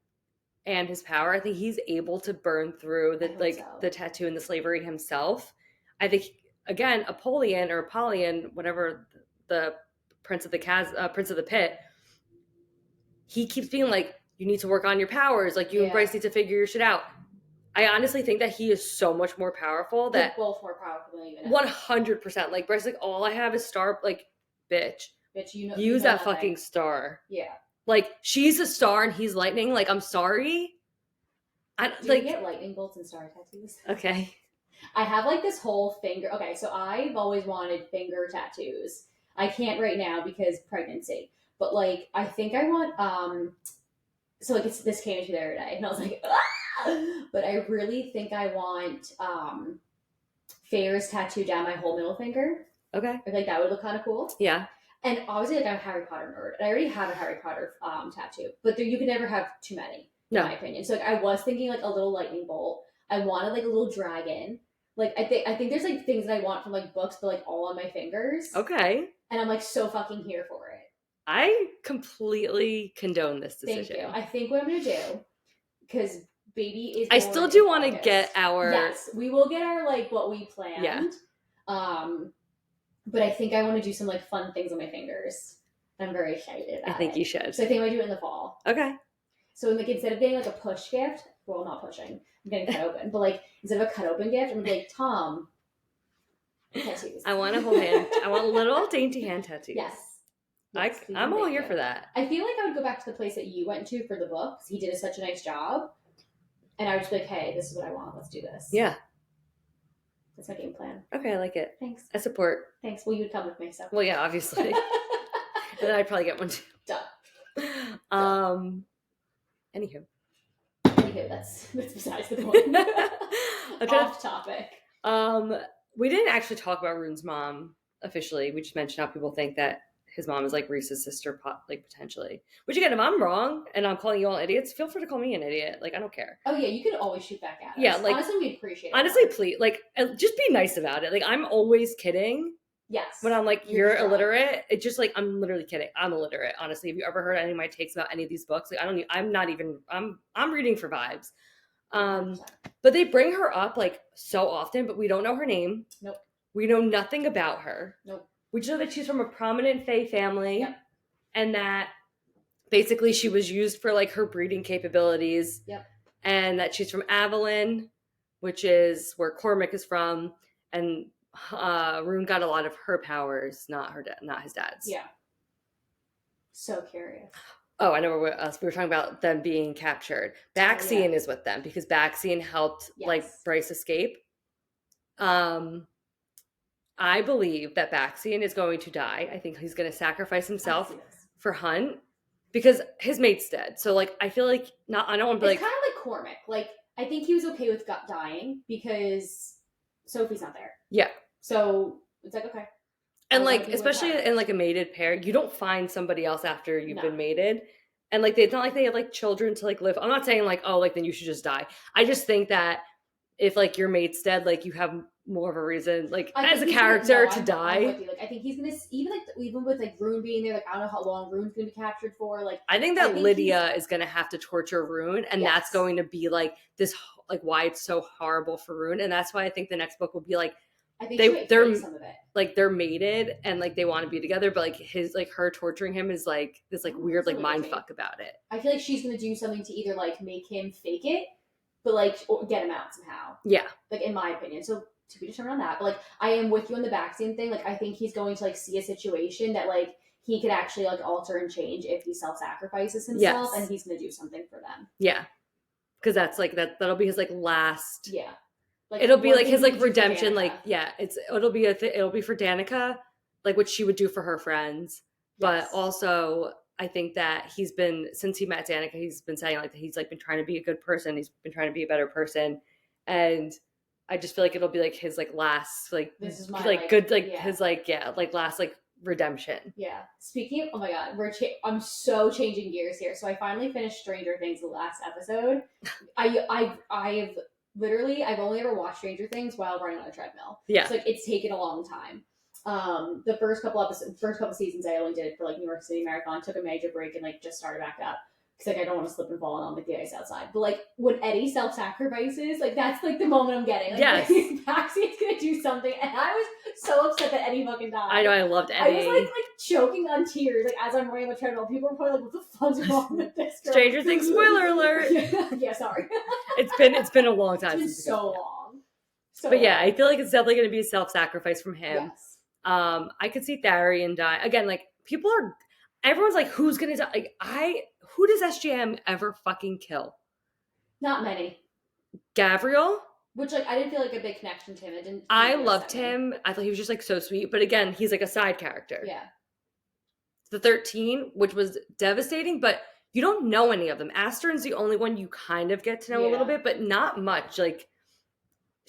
Speaker 1: and his power, I think he's able to burn through the tattoo and the slavery himself. I think, again, Apollyon, whatever the Prince of the Pit, he keeps being like, you need to work on your powers. Like, you and Bryce need to figure your shit out. I honestly think that he is so much more powerful.
Speaker 2: They're both more powerful than even
Speaker 1: 100%. Like, Bryce, like, all I have is star. Like, bitch, use that fucking star.
Speaker 2: Yeah.
Speaker 1: Like, she's a star and he's lightning. Like, I'm sorry.
Speaker 2: Do you get lightning bolts and star tattoos?
Speaker 1: Okay.
Speaker 2: I have like this whole finger. Okay, so I've always wanted finger tattoos. I can't right now because pregnancy. But like, I think I want. So like, this came to me the other day, and I was like, ah! But I really think I want Feyre's tattoo down my whole middle finger.
Speaker 1: Okay.
Speaker 2: I think that would look kind of cool.
Speaker 1: Yeah.
Speaker 2: And obviously, like, I'm a Harry Potter nerd, and I already have a Harry Potter tattoo, but you can never have too many, in my opinion. So like, I was thinking like a little lightning bolt. I wanted like a little dragon. Like, I think there's like things that I want from like books, but like all on my fingers.
Speaker 1: Okay.
Speaker 2: And I'm like so fucking here for it.
Speaker 1: I completely condone this decision.
Speaker 2: Thank you. I think what I'm gonna do, because baby is.
Speaker 1: I still do want to get our.
Speaker 2: Yes, we will get our like what we planned.
Speaker 1: Yeah.
Speaker 2: But I think I want to do some like fun things on my fingers. I'm very excited about it.
Speaker 1: I think you should.
Speaker 2: So I think I might do it in the fall.
Speaker 1: Okay.
Speaker 2: So like instead of getting like a push gift, well, not pushing, I'm getting cut open, but like instead of a cut open gift, I'm gonna be like, Tom, tattoos.
Speaker 1: I want a whole hand. I want little dainty hand tattoos.
Speaker 2: Yes.
Speaker 1: I'm all here for that.
Speaker 2: I feel like I would go back to the place that you went to for the book. He did such a nice job. And I would just be like, hey, this is what I want. Let's do this.
Speaker 1: Yeah.
Speaker 2: That's my game plan.
Speaker 1: Okay, I like it.
Speaker 2: Thanks.
Speaker 1: I support.
Speaker 2: Thanks. Well, you would come with me, so.
Speaker 1: Well, yeah, obviously. And then I'd probably get one too.
Speaker 2: Done.
Speaker 1: Anywho,
Speaker 2: that's besides the point. Off topic.
Speaker 1: We didn't actually talk about Rune's mom officially. We just mentioned how people think that his mom is like Reese's sister, like potentially. Which again, if I'm wrong and I'm calling you all idiots, feel free to call me an idiot. Like, I don't care.
Speaker 2: Oh yeah, you could always shoot back at us.
Speaker 1: Yeah, like
Speaker 2: honestly, we appreciate it.
Speaker 1: Honestly, please, like, just be nice about it. Like, I'm always kidding.
Speaker 2: Yes.
Speaker 1: When I'm like, you're illiterate, it's just like, I'm literally kidding. I'm illiterate. Honestly, have you ever heard any of my takes about any of these books? Like, I'm reading for vibes. But they bring her up like so often, but we don't know her name.
Speaker 2: Nope.
Speaker 1: We know nothing about her.
Speaker 2: Nope.
Speaker 1: We just know that she's from a prominent Fae family.
Speaker 2: Yep.
Speaker 1: And that basically she was used for like her breeding capabilities.
Speaker 2: Yep.
Speaker 1: And that she's from Avalon, which is where Cormac is from. And Rune got a lot of her powers, not his dad's.
Speaker 2: Yeah. So curious.
Speaker 1: Oh, I know what else. We were talking about them being captured. Baxian is with them because Baxian helped like Bryce escape. I believe that Baxian is going to die. I think he's going to sacrifice himself for Hunt because his mate's dead. So like, I feel like I don't want to be like.
Speaker 2: It's kind of like Cormac. Like, I think he was okay with dying because Sophie's not there.
Speaker 1: Yeah. So
Speaker 2: it's like, okay.
Speaker 1: And like, especially in like a mated pair, you don't find somebody else after you've been mated. And like, it's not like they have like children to like live. I'm not saying like, oh, like then you should just die. I just think that if like your mate's dead, like you have more of a reason, like as a character to die.
Speaker 2: Like, I think he's gonna even with like Rune being there, like I don't know how long Rune's gonna be captured for. Like
Speaker 1: I think that Lydia is gonna have to torture Rune, and that's going to be like this, like why it's so horrible for Rune, and that's why I think the next book will be like.
Speaker 2: I think they're some of it.
Speaker 1: Like they're mated and like they want to be together, but like her torturing him is like this like weird like mind fuck about it.
Speaker 2: I feel like she's gonna do something to either like make him fake it, but like or get him out somehow.
Speaker 1: Yeah,
Speaker 2: like in my opinion. So to be determined on that, but like I am with you on the Baxian thing. Like I think he's going to like see a situation that like he could actually like alter and change if he self-sacrifices himself, and he's gonna do something for them.
Speaker 1: Yeah, because that's like that'll be his like last.
Speaker 2: Yeah.
Speaker 1: Like, it'll be like his like redemption, like it'll be for Danica, like what she would do for her friends, but also I think that he's been, since he met Danica, he's been saying like that he's like been trying to be a good person. He's been trying to be a better person. And I just feel like it'll be like his like last, like,
Speaker 2: This is my
Speaker 1: like good, like
Speaker 2: yeah.
Speaker 1: his like, yeah, like last like redemption.
Speaker 2: Yeah. Speaking of, oh my god, I'm so changing gears here. So I finally finished Stranger Things the last episode. I've literally, I've only ever watched Stranger Things while running on a treadmill.
Speaker 1: Yeah.
Speaker 2: So like it's taken a long time. The first couple seasons I only did for like New York City Marathon, took a major break and like just started back up. Cause like I don't want to slip and fall on like the ice outside. But like when Eddie self-sacrifices, like that's like the moment I'm getting. Like,
Speaker 1: Yes.
Speaker 2: Paxi is gonna do something, and I was so upset that Eddie fucking died.
Speaker 1: I know, I loved Eddie.
Speaker 2: I was like choking on tears, like as I'm running the treadmill. People were probably like, "What the fuck's wrong with this girl?"
Speaker 1: Stranger Things spoiler alert.
Speaker 2: Yeah, sorry.
Speaker 1: It's been a long time.
Speaker 2: It's been so long.
Speaker 1: But yeah, I feel like it's definitely going to be a self-sacrifice from him.
Speaker 2: Yes.
Speaker 1: I could see Tharian die again. Like everyone's like, who's going to die? Like who does SGM ever fucking kill?
Speaker 2: Not many.
Speaker 1: Gabriel.
Speaker 2: Which, like, I didn't feel like a big connection to him.
Speaker 1: I loved him. I thought he was just, like, so sweet. But again, he's, like, a side character.
Speaker 2: Yeah.
Speaker 1: The 13, which was devastating, but you don't know any of them. Astern's the only one you kind of get to know a little bit, but not much. Like,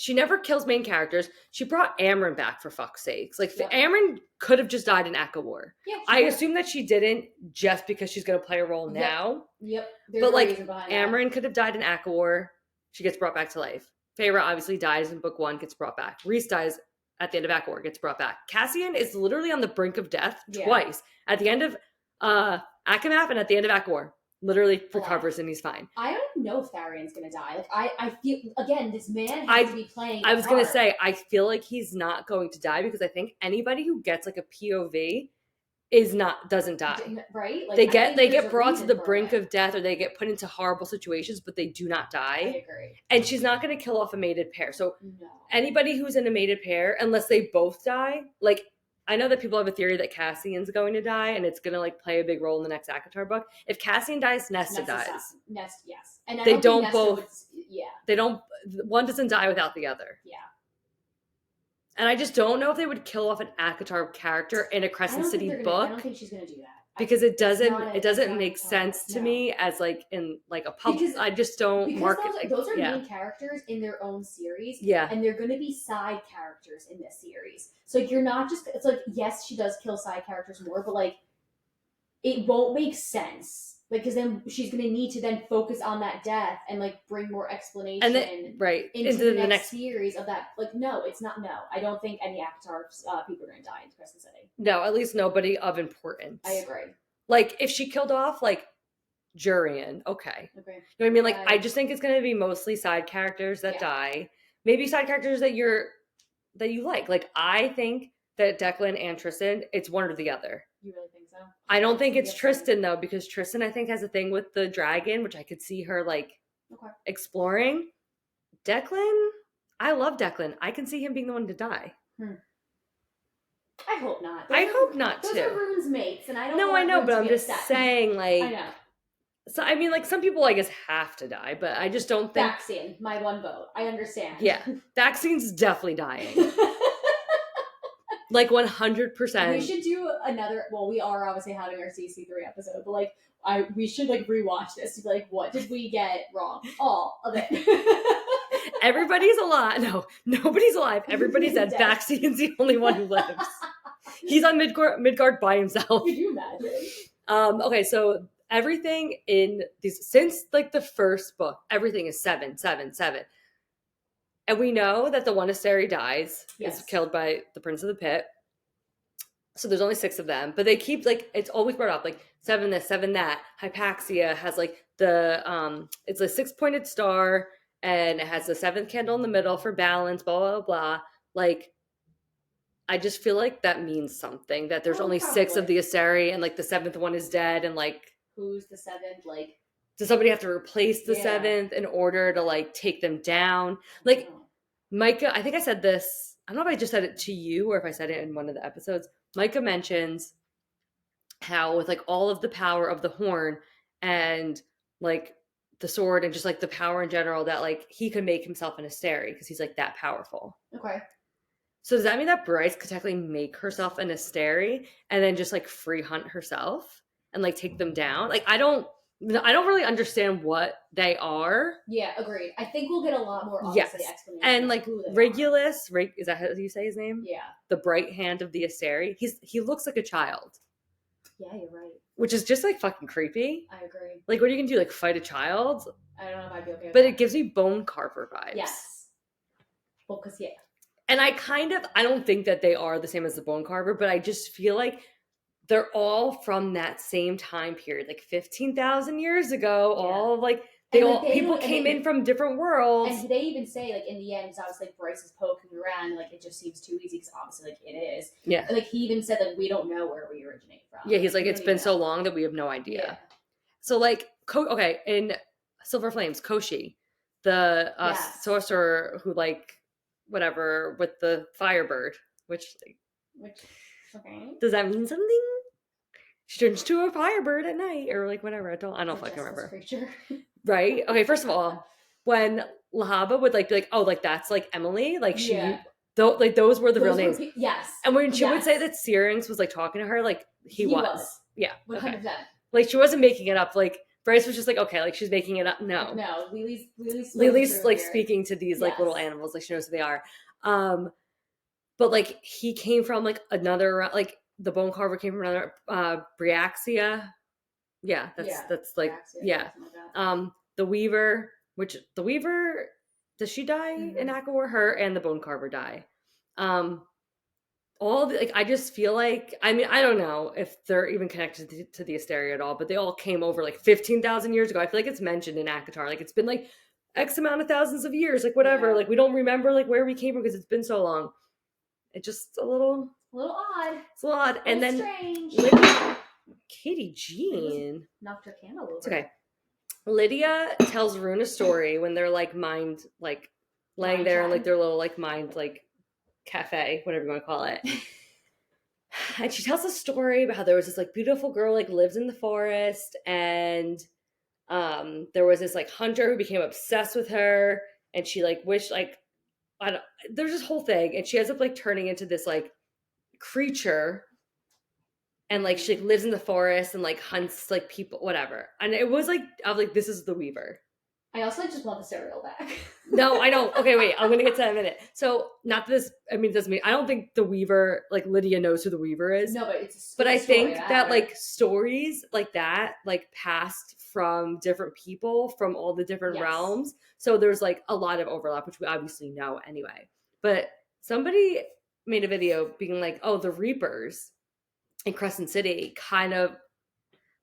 Speaker 1: she never kills main characters. She brought Amryn back, for fuck's sakes. Like, Amryn could have just died in Akka War. Yeah, I assume that she didn't just because she's going to play a role now.
Speaker 2: Yep.
Speaker 1: But, like, Amryn could have died in Akka War. She gets brought back to life. Feyre obviously dies in book 1, gets brought back. Rhys dies at the end of Akka War, gets brought back. Cassian is literally on the brink of death twice. At the end of Akamath and at the end of Akka War. Literally recovers and he's fine.
Speaker 2: I don't know if Tharian's gonna die. Like I feel, again, this man has to be playing.
Speaker 1: I was gonna say, I feel like he's not going to die because I think anybody who gets like a POV doesn't die.
Speaker 2: Right? Like,
Speaker 1: they get brought to the brink of death or they get put into horrible situations, but they do not die.
Speaker 2: I agree.
Speaker 1: And she's not gonna kill off a mated pair. So anybody who's in a mated pair, unless they both die, like I know that people have a theory that Cassian's going to die and it's going to like play a big role in the next ACOTAR book. If Cassian dies, Nesta dies.
Speaker 2: Nesta, yes. And
Speaker 1: they don't both. They don't. One doesn't die without the other.
Speaker 2: Yeah.
Speaker 1: And I just don't know if they would kill off an ACOTAR character in a Crescent City book.
Speaker 2: I don't think she's going to do that.
Speaker 1: Because it doesn't make sense to me as like in like a public. I just don't mark it.
Speaker 2: Those are main characters in their own series.
Speaker 1: Yeah.
Speaker 2: And they're going to be side characters in this series. So you're not just, it's like, yes, she does kill side characters more, but like it won't make sense. Like, because then she's going to need to then focus on that death and like bring more explanation into the next series of that. Like, no, it's not. No, I don't think any ACOTAR people are going to die in Crescent City.
Speaker 1: No, at least nobody of importance.
Speaker 2: I agree.
Speaker 1: Like, if she killed off like Jurian, okay. You know what I mean? Like, I just think it's going to be mostly side characters that die. Maybe side characters that you like. Like, I think that Declan and Tristan, it's one or the other.
Speaker 2: You really think so?
Speaker 1: I don't think it's Tristan though, because Tristan I think has a thing with the dragon, which I could see her like exploring. Declan, I love Declan. I can see him being the one to die.
Speaker 2: I hope not.
Speaker 1: I hope not too.
Speaker 2: Those are Rune's mates, and I don't.
Speaker 1: No, I know, but I'm just saying, like.
Speaker 2: I know.
Speaker 1: So I mean, like some people, I guess, have to die, but I just don't think.
Speaker 2: Vaccine, my one vote. I understand.
Speaker 1: Yeah, Vaccine's definitely dying. Like 100%.
Speaker 2: We should do another. Well, we are obviously having our CC3 episode, but like, we should like rewatch this to be like, what did we get wrong? All of it.
Speaker 1: Everybody's alive. No, nobody's alive. Everybody's dead. Vaccine's the only one who lives. He's on Midgard by himself.
Speaker 2: Could you imagine?
Speaker 1: Okay, so everything in these since like the first book, everything is 7, 7, 7. And we know that the one Asteri dies is killed by the Prince of the Pit. So there's only 6 of them. But they keep, like, it's always brought up, like, 7 this, 7 that. Hypaxia has, like, it's a 6-pointed star, and it has the 7th candle in the middle for balance, blah, blah, blah. Like, I just feel like that means something. That there's only probably 6 of the Asteri, and, like, the 7th one is dead, and, like...
Speaker 2: Who's the 7th? Like...
Speaker 1: Does somebody have to replace the 7th in order to, like, take them down? Like... Micah, I think I said this, I don't know if I just said it to you or if I said it in one of the episodes. Micah mentions how with like all of the power of the horn and like the sword and just like the power in general that like he could make himself an Asteri because he's like that powerful.
Speaker 2: Okay.
Speaker 1: So does that mean that Bryce could technically make herself an Asteri and then just like free hunt herself? and like take them down. Like I don't really understand what they are.
Speaker 2: Yeah, agreed. I think we'll get a lot more obviously explanation.
Speaker 1: And like
Speaker 2: who they
Speaker 1: Regulus, is that how you say his name?
Speaker 2: Yeah.
Speaker 1: The bright hand of the Asteri. He looks like a child.
Speaker 2: Yeah, you're right.
Speaker 1: Which is just like fucking creepy.
Speaker 2: I agree.
Speaker 1: Like, what are you gonna do? Like, fight a child?
Speaker 2: I don't know if I'd be okay with
Speaker 1: but
Speaker 2: that.
Speaker 1: It gives me Bone Carver vibes.
Speaker 2: Yes. Well, because yeah.
Speaker 1: And I don't think that they are the same as the Bone Carver, but I just feel like they're all from that same time period, like 15,000 years ago. Yeah. All like people came in from different worlds.
Speaker 2: And they even say like in the end, because obviously like, Bryce is poking around, and, like it just seems too easy because obviously like it is.
Speaker 1: Yeah.
Speaker 2: And, like he even said that we don't know where we originate from.
Speaker 1: Yeah, he's like it's been so long that we have no idea. Yeah. So like in Silver Flames, Koshi, the sorcerer who like whatever with the Firebird, which okay. Does that mean something? She turns to a firebird at night or like whatever. I don't fucking remember. Creature. Right? Okay, first of all, when Lahaba would like be like, oh, like that's like Emily, like she like those were the real names.
Speaker 2: Yes.
Speaker 1: And when she would say that Syrinx was like talking to her, like he was. Yeah.
Speaker 2: 100%.
Speaker 1: Okay. Like she wasn't making it up. Like Bryce was just like, okay, like she's making it up. No, Lily's like speaking to these like little animals, like she knows who they are. But like he came from like another, like the Bone Carver came from another Bryaxia. Yeah, that's like Bryaxia, like the Weaver, does she die in Akawar? Her and the Bone Carver die. All the, like I just feel like I don't know if they're even connected to the Asteria at all, but they all came over like 15,000 years ago. I feel like it's mentioned in ACOTAR, like it's been like X amount of thousands of years, like whatever. Like we don't remember like where we came from because it's been so long. It's just a little
Speaker 2: odd.
Speaker 1: It's a little odd. And then
Speaker 2: strange.
Speaker 1: Katie Jean
Speaker 2: knocked her candle over.
Speaker 1: It's okay. Lydia tells Rune a story when they're like mind like laying there in like their little like mind like cafe, whatever you want to call it. And she tells a story about how there was this like beautiful girl like lives in the forest, and there was this like hunter who became obsessed with her, and she like wished like there's this whole thing, and she ends up like turning into this like creature, and like she like, lives in the forest and like hunts like people, whatever. And it was like I was like, this is the Weaver.
Speaker 2: I also just want the cereal back.
Speaker 1: No, I don't. Okay, wait. I'm gonna get to that in a minute. So, not this. I mean, it doesn't mean I don't think the Weaver, like Lydia, knows who the Weaver is.
Speaker 2: No, but it's.
Speaker 1: But I think that like stories like that, like passed from different people from all the different realms. So there's like a lot of overlap, which we obviously know anyway. But somebody made a video being like, "Oh, the Reapers in Crescent City kind of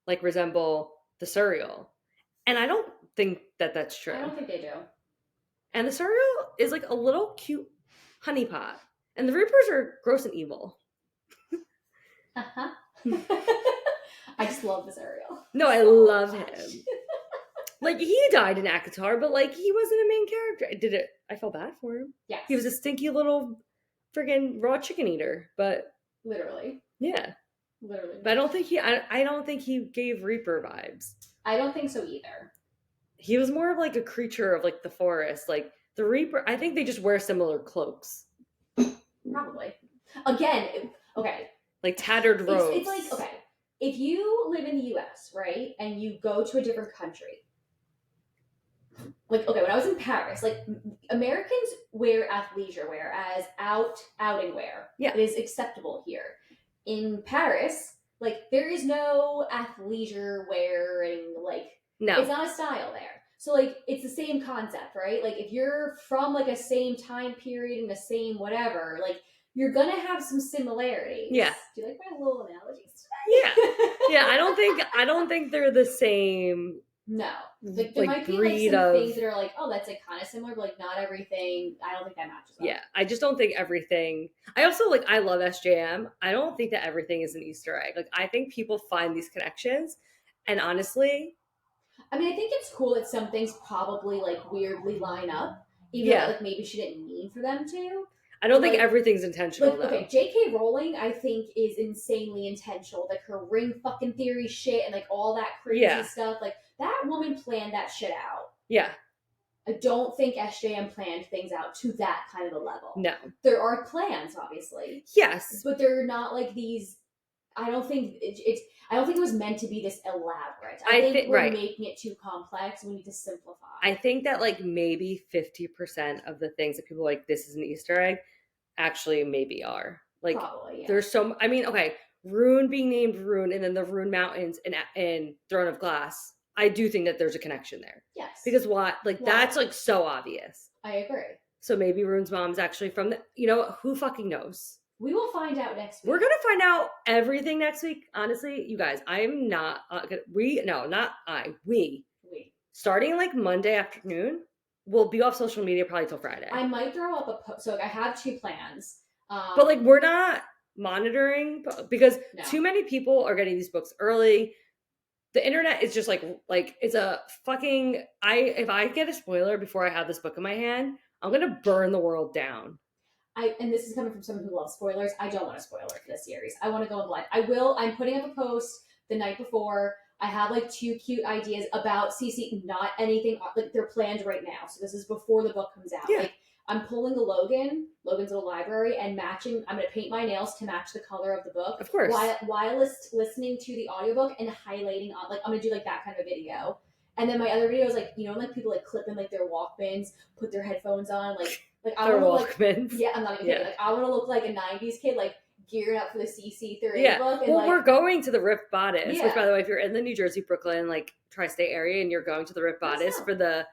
Speaker 1: like resemble the Suriel," and I don't think that that's true.
Speaker 2: I don't think they do.
Speaker 1: And the Suriel is like a little cute honeypot, and the Reapers are gross and evil.
Speaker 2: I just love the Suriel.
Speaker 1: No, I love him. Like he died in ACOTAR, but like he wasn't a main character. I felt bad for him.
Speaker 2: Yes.
Speaker 1: He was a stinky little friggin' raw chicken eater, but
Speaker 2: literally.
Speaker 1: Yeah.
Speaker 2: Literally.
Speaker 1: But I don't think he gave Reaper vibes.
Speaker 2: I don't think so either.
Speaker 1: He was more of like a creature of like the forest. Like the Reaper, I think they just wear similar cloaks.
Speaker 2: Probably. Again, okay.
Speaker 1: Like tattered robes.
Speaker 2: It's like, okay, if you live in the US, right, and you go to a different country, like, okay, when I was in Paris, like, Americans wear athleisure wear as outing wear.
Speaker 1: Yeah.
Speaker 2: It is acceptable here. In Paris, like, there is no athleisure wearing, like,
Speaker 1: no.
Speaker 2: It's not a style there. So, like, it's the same concept, right? Like, if you're from, like, a same time period and the same whatever, like, you're gonna have some similarities.
Speaker 1: Yeah.
Speaker 2: Do you like my little analogies today?
Speaker 1: Yeah. Yeah, I don't think they're the same.
Speaker 2: No. Like, there might be, like, some things that are, like, oh, that's, like, kind of similar, but, like, not everything. I don't think that matches up.
Speaker 1: Yeah, I just don't think everything. I also, like, I love SJM. I don't think that everything is an Easter egg. Like, I think people find these connections, and honestly,
Speaker 2: I mean, I think it's cool that some things probably, like, weirdly line up. Even though, like, maybe she didn't mean for them to.
Speaker 1: I don't think everything's intentional, though.
Speaker 2: Okay, J.K. Rowling, I think, is insanely intentional. Like, her ring fucking theory shit and, like, all that crazy stuff. Like, that woman planned that shit out.
Speaker 1: Yeah.
Speaker 2: I don't think SJM planned things out to that kind of a level.
Speaker 1: No.
Speaker 2: There are plans, obviously.
Speaker 1: Yes.
Speaker 2: But they're not, like, these I don't think I don't think it was meant to be this elaborate. I think we're making it too complex. We need to simplify.
Speaker 1: I think that like maybe 50% of the things that people are like, this is an Easter egg, actually maybe are. Like,
Speaker 2: probably, yeah.
Speaker 1: There's so, I mean, okay, Rune being named Rune and then the Rune Mountains and Throne of Glass, I do think that there's a connection there.
Speaker 2: Yes.
Speaker 1: Because what? Like, that's like so obvious.
Speaker 2: I agree.
Speaker 1: So maybe Rune's mom's actually from the, you know, who fucking knows?
Speaker 2: We will find out next week.
Speaker 1: We're going to find out everything next week. Honestly, you guys, I'm not, we, starting like Monday afternoon, we'll be off social media probably till Friday.
Speaker 2: I might throw up a post. So like, I have 2 plans.
Speaker 1: But like, we're not monitoring because too many people are getting these books early. The internet is just like it's a fucking, if I get a spoiler before I have this book in my hand, I'm going to burn the world down.
Speaker 2: And this is coming from someone who loves spoilers. I don't want a spoiler for this series. I want to go in blind. I'm putting up a post the night before. I have like 2 cute ideas about CC, not anything, like they're planned right now. So this is before the book comes out. Yeah. Like I'm pulling a Logan's little library and matching, I'm going to paint my nails to match the color of the book.
Speaker 1: Of course.
Speaker 2: While listening to the audiobook and highlighting on, like I'm going to do like that kind of a video. And then my other video is like, you know, like people like clip in like their Walkmans, put their headphones on, like I want to look like, yeah, I'm not even kidding. Like I want to look like a 90s kid, like gearing up for the CC30 book. And
Speaker 1: well, we're going to the Rift Bodice, which by the way, if you're in the New Jersey, Brooklyn, like tri-state area and you're going to the Rift Bodice for the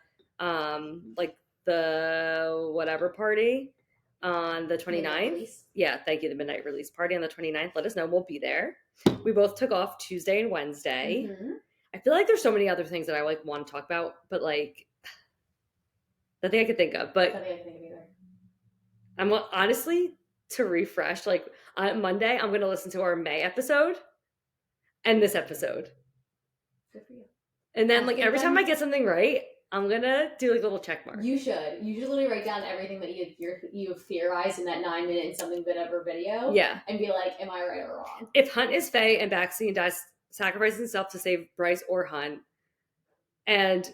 Speaker 1: like the whatever party on the 29th. Yeah, thank you. The midnight release party on the 29th. Let us know. We'll be there. We both took off Tuesday and Wednesday. Mm-hmm. I feel like there's so many other things that I like want to talk about, but like nothing I could think of. But
Speaker 2: nothing I can think of either.
Speaker 1: I'm honestly, to refresh, like on Monday, I'm going to listen to our May episode and this episode.
Speaker 2: Good for you.
Speaker 1: And then like every time I get something right, I'm going to do like a little check mark.
Speaker 2: You should. You should literally write down everything that you have theorized in that 9-minute and something bit ever video.
Speaker 1: Yeah.
Speaker 2: And be like, am I right or wrong?
Speaker 1: If Hunt is Faye and Baxine dies, sacrifices himself to save Bryce or Hunt, and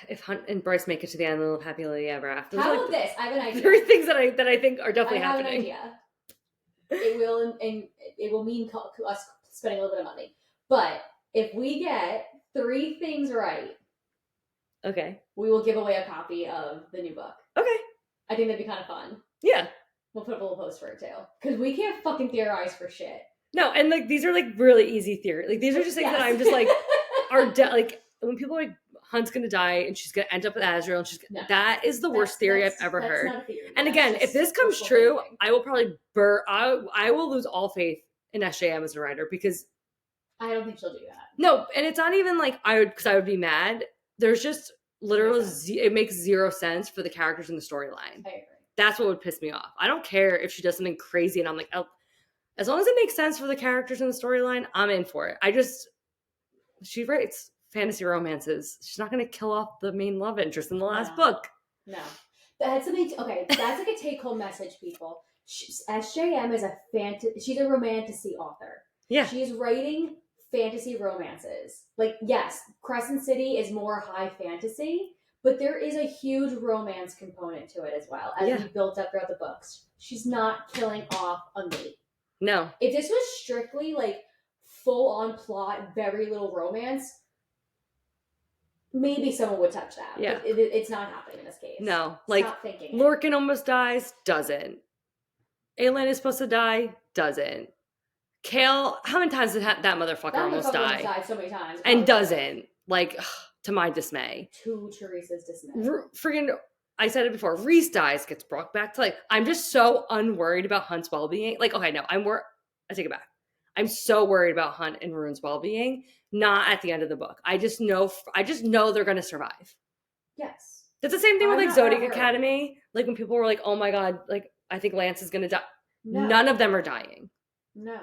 Speaker 1: if Hunt and Bryce make it to the end, they'll live happily ever after.
Speaker 2: How about this? I have an idea.
Speaker 1: 3 things that I think are definitely happening.
Speaker 2: I have an idea. It will mean us spending a little bit of money. But if we get 3 things right,
Speaker 1: okay,
Speaker 2: we will give away a copy of the new book.
Speaker 1: Okay.
Speaker 2: I think that'd be kind of fun.
Speaker 1: Yeah.
Speaker 2: We'll put up a little post for it too. Because we can't fucking theorize for shit.
Speaker 1: No, and like these are like really easy theory. Like these are just things that I'm just like like when people are like Hunt's gonna die and she's gonna end up with Azrael and that is the worst theory I've ever heard.
Speaker 2: Not a theory.
Speaker 1: And again, if this comes true, I will probably I will lose all faith in SJM as a writer because
Speaker 2: I don't think she'll do that.
Speaker 1: No, and it's not even like I would be mad. There's just literally it makes 0 sense for the characters in the storyline.
Speaker 2: I agree. That's
Speaker 1: what would piss me off. I don't care if she does something crazy and I'm like, oh, as long as it makes sense for the characters in the storyline, I'm in for it. She writes fantasy romances. She's not going to kill off the main love interest in the last book.
Speaker 2: No. That's something, that's like a take-home message, people. SJM is she's a romantasy author.
Speaker 1: Yeah.
Speaker 2: She's writing fantasy romances. Like, yes, Crescent City is more high fantasy, but there is a huge romance component to it as well, as we built up throughout the books. She's not killing off a mate.
Speaker 1: No.
Speaker 2: If this was strictly like full-on plot, very little romance, maybe someone would touch that.
Speaker 1: Yeah.
Speaker 2: But it's not happening in this case.
Speaker 1: No. Like, Lorcan almost dies, doesn't. Aelin is supposed to die, doesn't. Kale, how many times did that motherfucker almost die?
Speaker 2: Died so many times.
Speaker 1: And doesn't. Like, to my dismay.
Speaker 2: To Teresa's dismay.
Speaker 1: Friggin', I said it before, Rhys dies, gets brought back to like, I'm just so unworried about Hunt's well-being. Like, okay, no, I take it back. I'm so worried about Hunt and Rune's well-being, not at the end of the book. I just know they're going to survive.
Speaker 2: Yes.
Speaker 1: That's the same thing with like Zodiac Academy. Like when people were like, oh my God, like I think Lance is going to die. No. None of them are dying.
Speaker 2: No.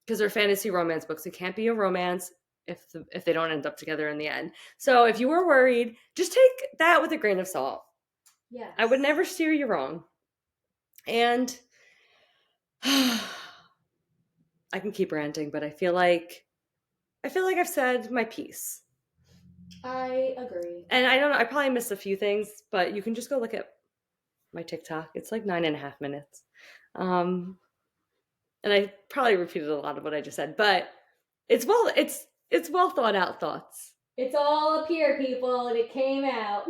Speaker 1: Because they're fantasy romance books. It can't be a romance if they don't end up together in the end. So if you were worried, just take that with a grain of salt.
Speaker 2: Yes.
Speaker 1: I would never steer you wrong. And I can keep ranting, but I feel like I've said my piece.
Speaker 2: I agree.
Speaker 1: And I don't know, I probably missed a few things, but you can just go look at my TikTok. It's like 9.5 minutes. and I probably repeated a lot of what I just said, but it's well thought out thoughts.
Speaker 2: It's all up here, people, and it came out.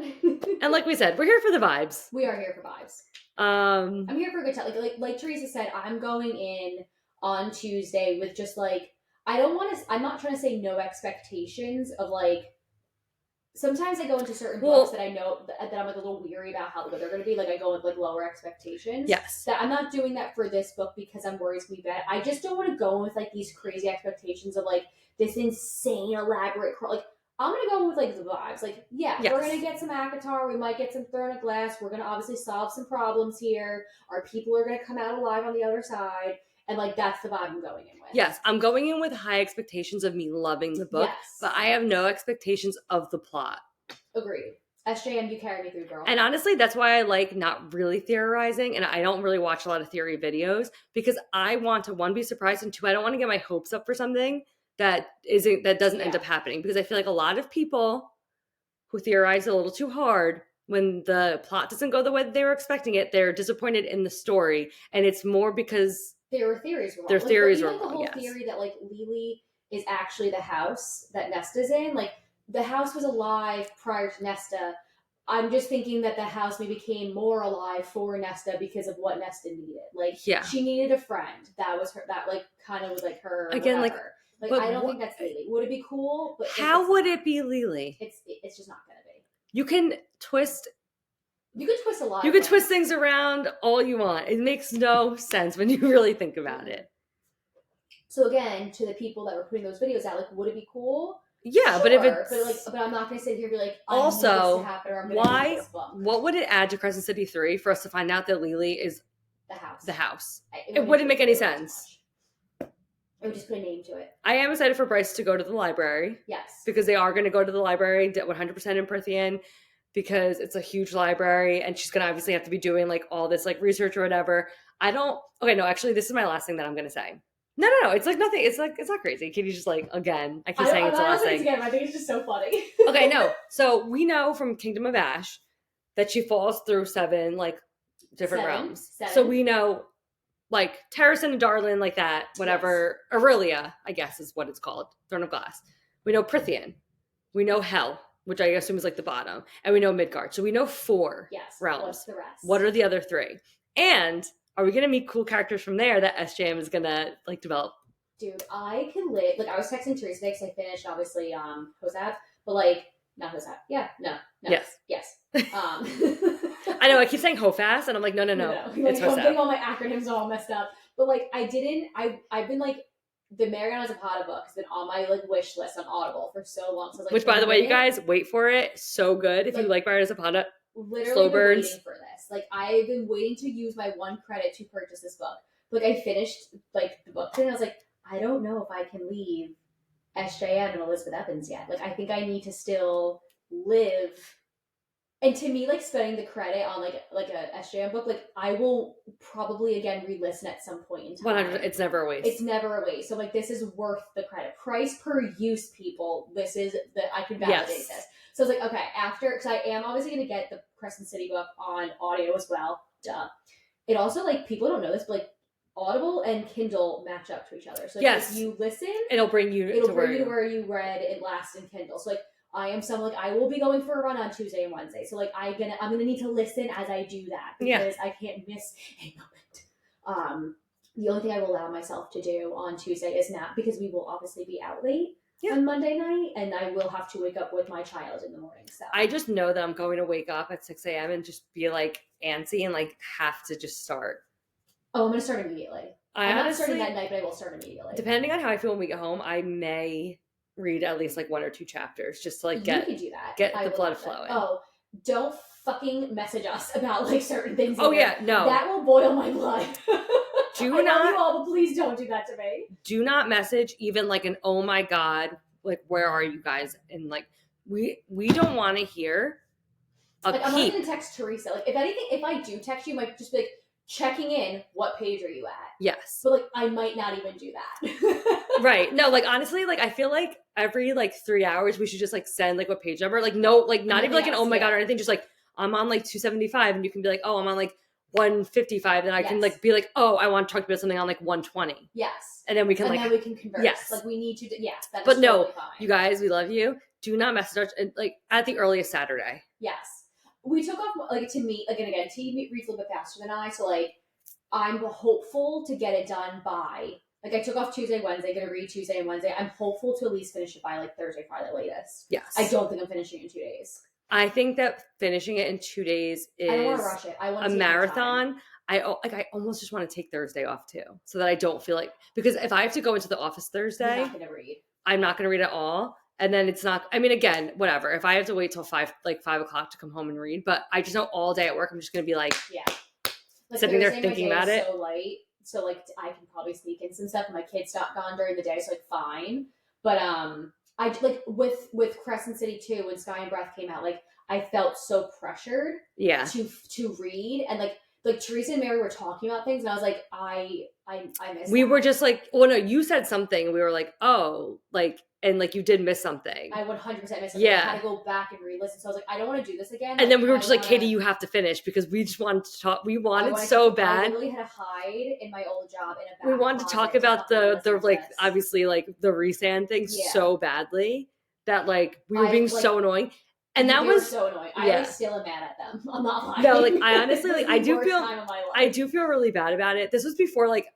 Speaker 1: And like we said, we're here for the vibes.
Speaker 2: We are here for vibes. I'm here for a good time. Like Teresa said, I'm going in on Tuesday with just like, I'm not trying to say no expectations of like, sometimes I go into certain books that I know that I'm like a little weary about how good they're going to be. Like I go with like lower expectations.
Speaker 1: Yes.
Speaker 2: That I'm not doing that for this book because I'm worried it's going to be bad. I just don't want to go in with like these crazy expectations of like this insane elaborate, like I'm going to go with like the vibes. Like, yes. We're going to get some ACOTAR. We might get some thrown at glass. We're going to obviously solve some problems here. Our people are going to come out alive on the other side. And like, that's the vibe I'm going in with.
Speaker 1: Yes. I'm going in with high expectations of me loving the book, but I have no expectations of the plot.
Speaker 2: Agreed. SJM, you carry me through, girl.
Speaker 1: And honestly, that's why I like not really theorizing, and I don't really watch a lot of theory videos, because I want to, one, be surprised, and two, I don't want to get my hopes up for something that doesn't end up happening, because I feel like a lot of people who theorize a little too hard, when the plot doesn't go the way that they were expecting it, they're disappointed in the story, and it's more because
Speaker 2: their theories were wrong.
Speaker 1: Their theories were
Speaker 2: wrong. The whole theory that like Lily is actually the house that Nesta's in, like the house was alive prior to Nesta. I'm just thinking that the house maybe became more alive for Nesta because of what Nesta needed. Like, she needed a friend. That was her. That like kind of was like her.
Speaker 1: Again,
Speaker 2: whatever. Like I don't think that's Lily. Would it be cool? But
Speaker 1: how would it be Lily?
Speaker 2: It's just not gonna be.
Speaker 1: You can twist.
Speaker 2: You can twist a lot.
Speaker 1: You can twist things around all you want. It makes no sense when you really think about it.
Speaker 2: So again, to the people that were putting those videos out, like, would it be cool?
Speaker 1: Yeah,
Speaker 2: sure,
Speaker 1: but if it's
Speaker 2: but I'm not going to sit here and be like,
Speaker 1: also,
Speaker 2: I need this to happen, or I'm going to read this book.
Speaker 1: What would it add to Crescent City 3 for us to find out that Lily is
Speaker 2: the house?
Speaker 1: It wouldn't make any sense.
Speaker 2: It would just put a name to it.
Speaker 1: I am excited for Bryce to go to the library.
Speaker 2: Yes.
Speaker 1: Because they are going to go to the library 100% in Prithian, because it's a huge library, and she's going to obviously have to be doing like all this like research or whatever. Actually, this is my last thing that I'm going to say. No. It's like nothing. It's not crazy. Katie's just like, again, I keep saying it's the last thing.
Speaker 2: Again, I think it's just so funny.
Speaker 1: Okay, no. So we know from Kingdom of Ash that she falls through 7 like different realms. 7. So we know like Teresa and Darlin, like that, whatever. Yes. Aurelia, I guess is what it's called. Throne of Glass. We know Prithian. We know Hell, which I assume is like the bottom. And we know Midgard. So we know 4 realms.
Speaker 2: What's the rest?
Speaker 1: What are the other 3? And are we going to meet cool characters from there that SJM is going to like develop?
Speaker 2: Dude, I can live. Like I was texting Teresa today because I finished obviously Hosap, but like not Hosap. Yeah, no. Yes.
Speaker 1: I know. I keep saying Hofast, and I'm like, no. It's
Speaker 2: Hosap. I'm getting all my
Speaker 1: Hosap.
Speaker 2: acronyms all messed up. But like I've been like the Mariana Zapata book has been on my like wish list on Audible for so long. So I was like,
Speaker 1: which by the way, you guys wait for it. So good if you like Mariana Zapata.
Speaker 2: Literally
Speaker 1: Slow
Speaker 2: been
Speaker 1: burns.
Speaker 2: waiting for this. Like I've been waiting to use my 1 credit to purchase this book. Like I finished like the book and I was like, I don't know if I can leave SJM and Elizabeth Evans yet. Like I think I need to still live. And to me, like spending the credit on like a SJM book, like I will probably again re-listen at some point in time.
Speaker 1: 100%. It's never a waste.
Speaker 2: It's never a waste. So like this is worth the credit. Price per use, people. This is I can validate this. So I was like, okay, because I am obviously going to get the Crescent City book on audio as well. Duh. It also, like, people don't know this, but, like, Audible and Kindle match up to each other. So, like, if you listen,
Speaker 1: it'll bring you to
Speaker 2: where you read it last in Kindle. So, like, I am someone, like, I will be going for a run on Tuesday and Wednesday. So, like, I'm gonna need to listen as I do that. Because I can't miss a moment. The only thing I will allow myself to do on Tuesday is nap, because we will obviously be out late. On Monday night, and I will have to wake up with my child in the morning. So
Speaker 1: I just know that I'm going to wake up at 6 a.m. and just be like antsy and like have to just start.
Speaker 2: Oh, I'm going to start immediately. I'm not starting that night, but I will start immediately.
Speaker 1: Depending on how I feel when we get home, I may read at least like 1 or 2 chapters just to like
Speaker 2: you can do that.
Speaker 1: Get the blood flowing.
Speaker 2: Oh, don't fucking message us about like certain things.
Speaker 1: Oh yeah, no.
Speaker 2: That will boil my blood.
Speaker 1: Do
Speaker 2: I
Speaker 1: not,
Speaker 2: love you all, but please don't do that to me.
Speaker 1: Do not message even like an oh my god, like where are you guys? And like we don't want to hear a
Speaker 2: like,
Speaker 1: peep.
Speaker 2: I'm not gonna text Teresa. Like if anything, if I do text you, I might just be like checking in. What page are you at?
Speaker 1: Yes.
Speaker 2: But like I might not even do that.
Speaker 1: Right. No, like honestly, like I feel like every like 3 hours we should just like send like what page number. Like no, like not even like an oh my god or anything. Just like I'm on like 275, and you can be like, oh, I'm on like 155, then I can like be like, oh, I want to talk about something on like 120.
Speaker 2: Yes.
Speaker 1: And then we can
Speaker 2: and
Speaker 1: like,
Speaker 2: then we can converse.
Speaker 1: Yes.
Speaker 2: Like we need to, yes. That is
Speaker 1: but no,
Speaker 2: totally fine.
Speaker 1: you guys, we love you. Do not message us like at the earliest Saturday.
Speaker 2: Yes. We took off like to meet, like, and again, T reads a little bit faster than I, so like I'm hopeful to get it done by, like, I took off Tuesday, Wednesday, gonna read Tuesday and Wednesday. I'm hopeful to at least finish it by like Thursday, Friday latest.
Speaker 1: Yes.
Speaker 2: I don't think I'm finishing it in 2 days.
Speaker 1: I think that finishing it in 2 days is
Speaker 2: I don't want to rush it. I want
Speaker 1: a marathon. I almost just want to take Thursday off too, so that I don't feel like, because if I have to go into the office Thursday,
Speaker 2: you're not gonna read.
Speaker 1: I'm not gonna read at all. And then it's not, I mean, again, whatever. If I have to wait till 5 o'clock to come home and read, but I just know all day at work, I'm just going to be like,
Speaker 2: Like
Speaker 1: sitting there thinking about it.
Speaker 2: So light, so like I can probably sneak in some stuff. My kids not gone during the day, so like fine. But I like with Crescent City too. When Sky and Breath came out, like I felt so pressured.
Speaker 1: Yeah.
Speaker 2: To read, and like Teresa and Mary were talking about things, and I was like, I missed.
Speaker 1: We were just like, well, no, you said something, and we were like, oh, like. And like you did miss something.
Speaker 2: I 100% missed something.
Speaker 1: Yeah.
Speaker 2: I had to go back and re-listen. So I was like, I don't want to do this again.
Speaker 1: And then we were just like, Katie, you have to finish, because we just wanted to talk. We wanted so bad.
Speaker 2: I literally had to hide in my old job in a back
Speaker 1: We wanted to talk about the like obviously like the Resand thing so badly that like we were being so annoying. And that was
Speaker 2: so annoying. I still am mad at them. I'm not lying.
Speaker 1: No, like I honestly like I do feel really bad about it. This was before like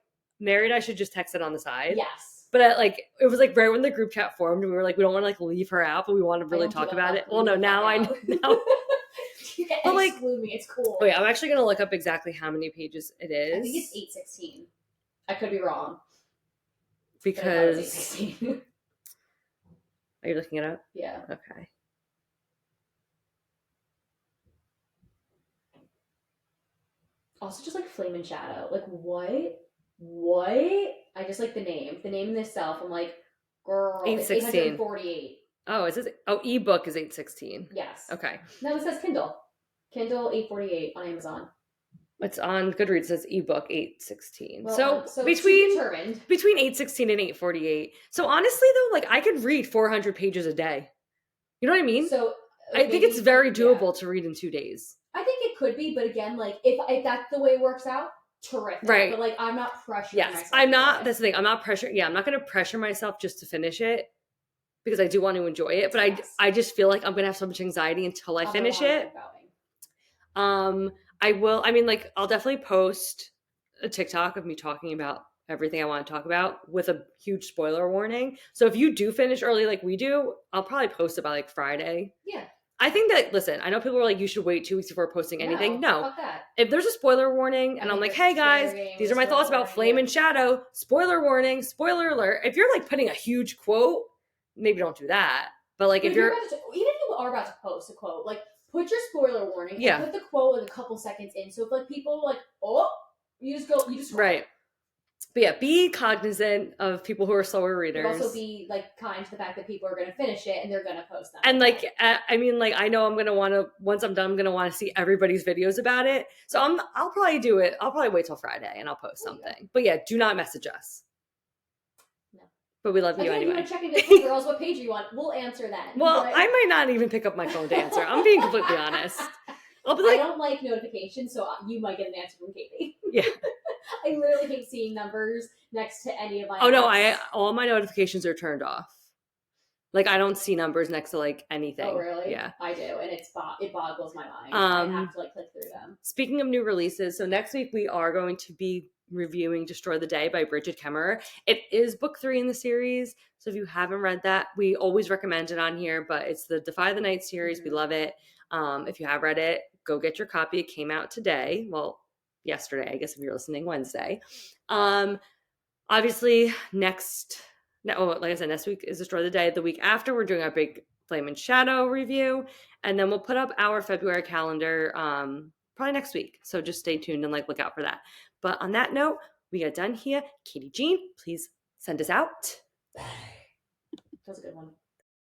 Speaker 1: Mary and I should just text it on the side.
Speaker 2: Yes.
Speaker 1: But it was like right when the group chat formed, and we were like, we don't want to like leave her out, but we want to really talk about it. Well, no, now I know.
Speaker 2: But like, exclude me. It's cool.
Speaker 1: Wait, I'm actually gonna look up exactly how many pages it is.
Speaker 2: I think it's 816. I could be wrong.
Speaker 1: Because are you looking it up?
Speaker 2: Yeah.
Speaker 1: Okay.
Speaker 2: Also, just like Flame and Shadow. Like what? I just like the name. The name in itself, I'm like, girl,
Speaker 1: 816.
Speaker 2: 848.
Speaker 1: Oh, is this? Oh, ebook is 816.
Speaker 2: Yes.
Speaker 1: Okay.
Speaker 2: No, it says Kindle. Kindle 848 on Amazon.
Speaker 1: It's on Goodreads. It says ebook 816.
Speaker 2: Well,
Speaker 1: so between 816 and 848. So honestly, though, like I could read 400 pages a day. You know what I mean?
Speaker 2: So
Speaker 1: I think it's very doable to read in 2 days.
Speaker 2: I think it could be, but again, like if that's the way it works out, terrific.
Speaker 1: Right.
Speaker 2: But like I'm not pressuring myself.
Speaker 1: I'm not. That's the thing. I'm not pressuring. Yeah, I'm not going to pressure myself just to finish it, because I do want to enjoy it. But I just feel like I'm going to have so much anxiety until I finish it. I will. I mean, like I'll definitely post a TikTok of me talking about everything I want to talk about with a huge spoiler warning. So if you do finish early like we do, I'll probably post it by like Friday.
Speaker 2: Yeah.
Speaker 1: I think that, listen, I know people are like, you should wait 2 weeks before posting anything. No.
Speaker 2: Fuck that.
Speaker 1: If there's a spoiler warning and I'm like, hey guys, these are my thoughts about Flame and Shadow, spoiler warning, spoiler alert. If you're like putting a huge quote, maybe don't do that. But like if you're
Speaker 2: even if you are about to post a quote, like put your spoiler warning and put the quote like a couple seconds in. So if like people are like, oh, you just
Speaker 1: right. But yeah, be cognizant of people who are slower readers.
Speaker 2: But also be like kind to the fact that people are going to finish it and they're going to post them.
Speaker 1: And like, I mean, like I know I'm going to want to, once I'm done, I'm going to want to see everybody's videos about it. So I'll probably do it. I'll probably wait till Friday and I'll post something. But yeah, do not message us.
Speaker 2: No.
Speaker 1: But we love you anyway.
Speaker 2: If you want to check in with hey, girls, what page you want? We'll answer that.
Speaker 1: Well, I might not even pick up my phone to answer. I'm being completely honest. I'll be like,
Speaker 2: I don't like notifications, so you might get an answer from Katie.
Speaker 1: Yeah.
Speaker 2: I literally hate seeing numbers next to any of my.
Speaker 1: Oh no, all my notifications are turned off. Like I don't see numbers next to like anything.
Speaker 2: Oh really?
Speaker 1: Yeah,
Speaker 2: I do, and it boggles my mind. I have to like click through them.
Speaker 1: Speaking of new releases, so next week we are going to be reviewing Destroy the Day by Bridget Kemmerer. It is book 3 in the series, so if you haven't read that, we always recommend it on here. But it's the Defy the Night series. Mm-hmm. We love it. If you have read it, go get your copy. It came out today. Well, yesterday, I guess if you're listening Wednesday. Obviously, like I said, next week is Destroy the Day. The week after, we're doing our big Flame and Shadow review, and then we'll put up our February calendar probably next week. So just stay tuned and like look out for that. But on that note, we got done here. Katie Jean, please send us out.
Speaker 2: That was a good one.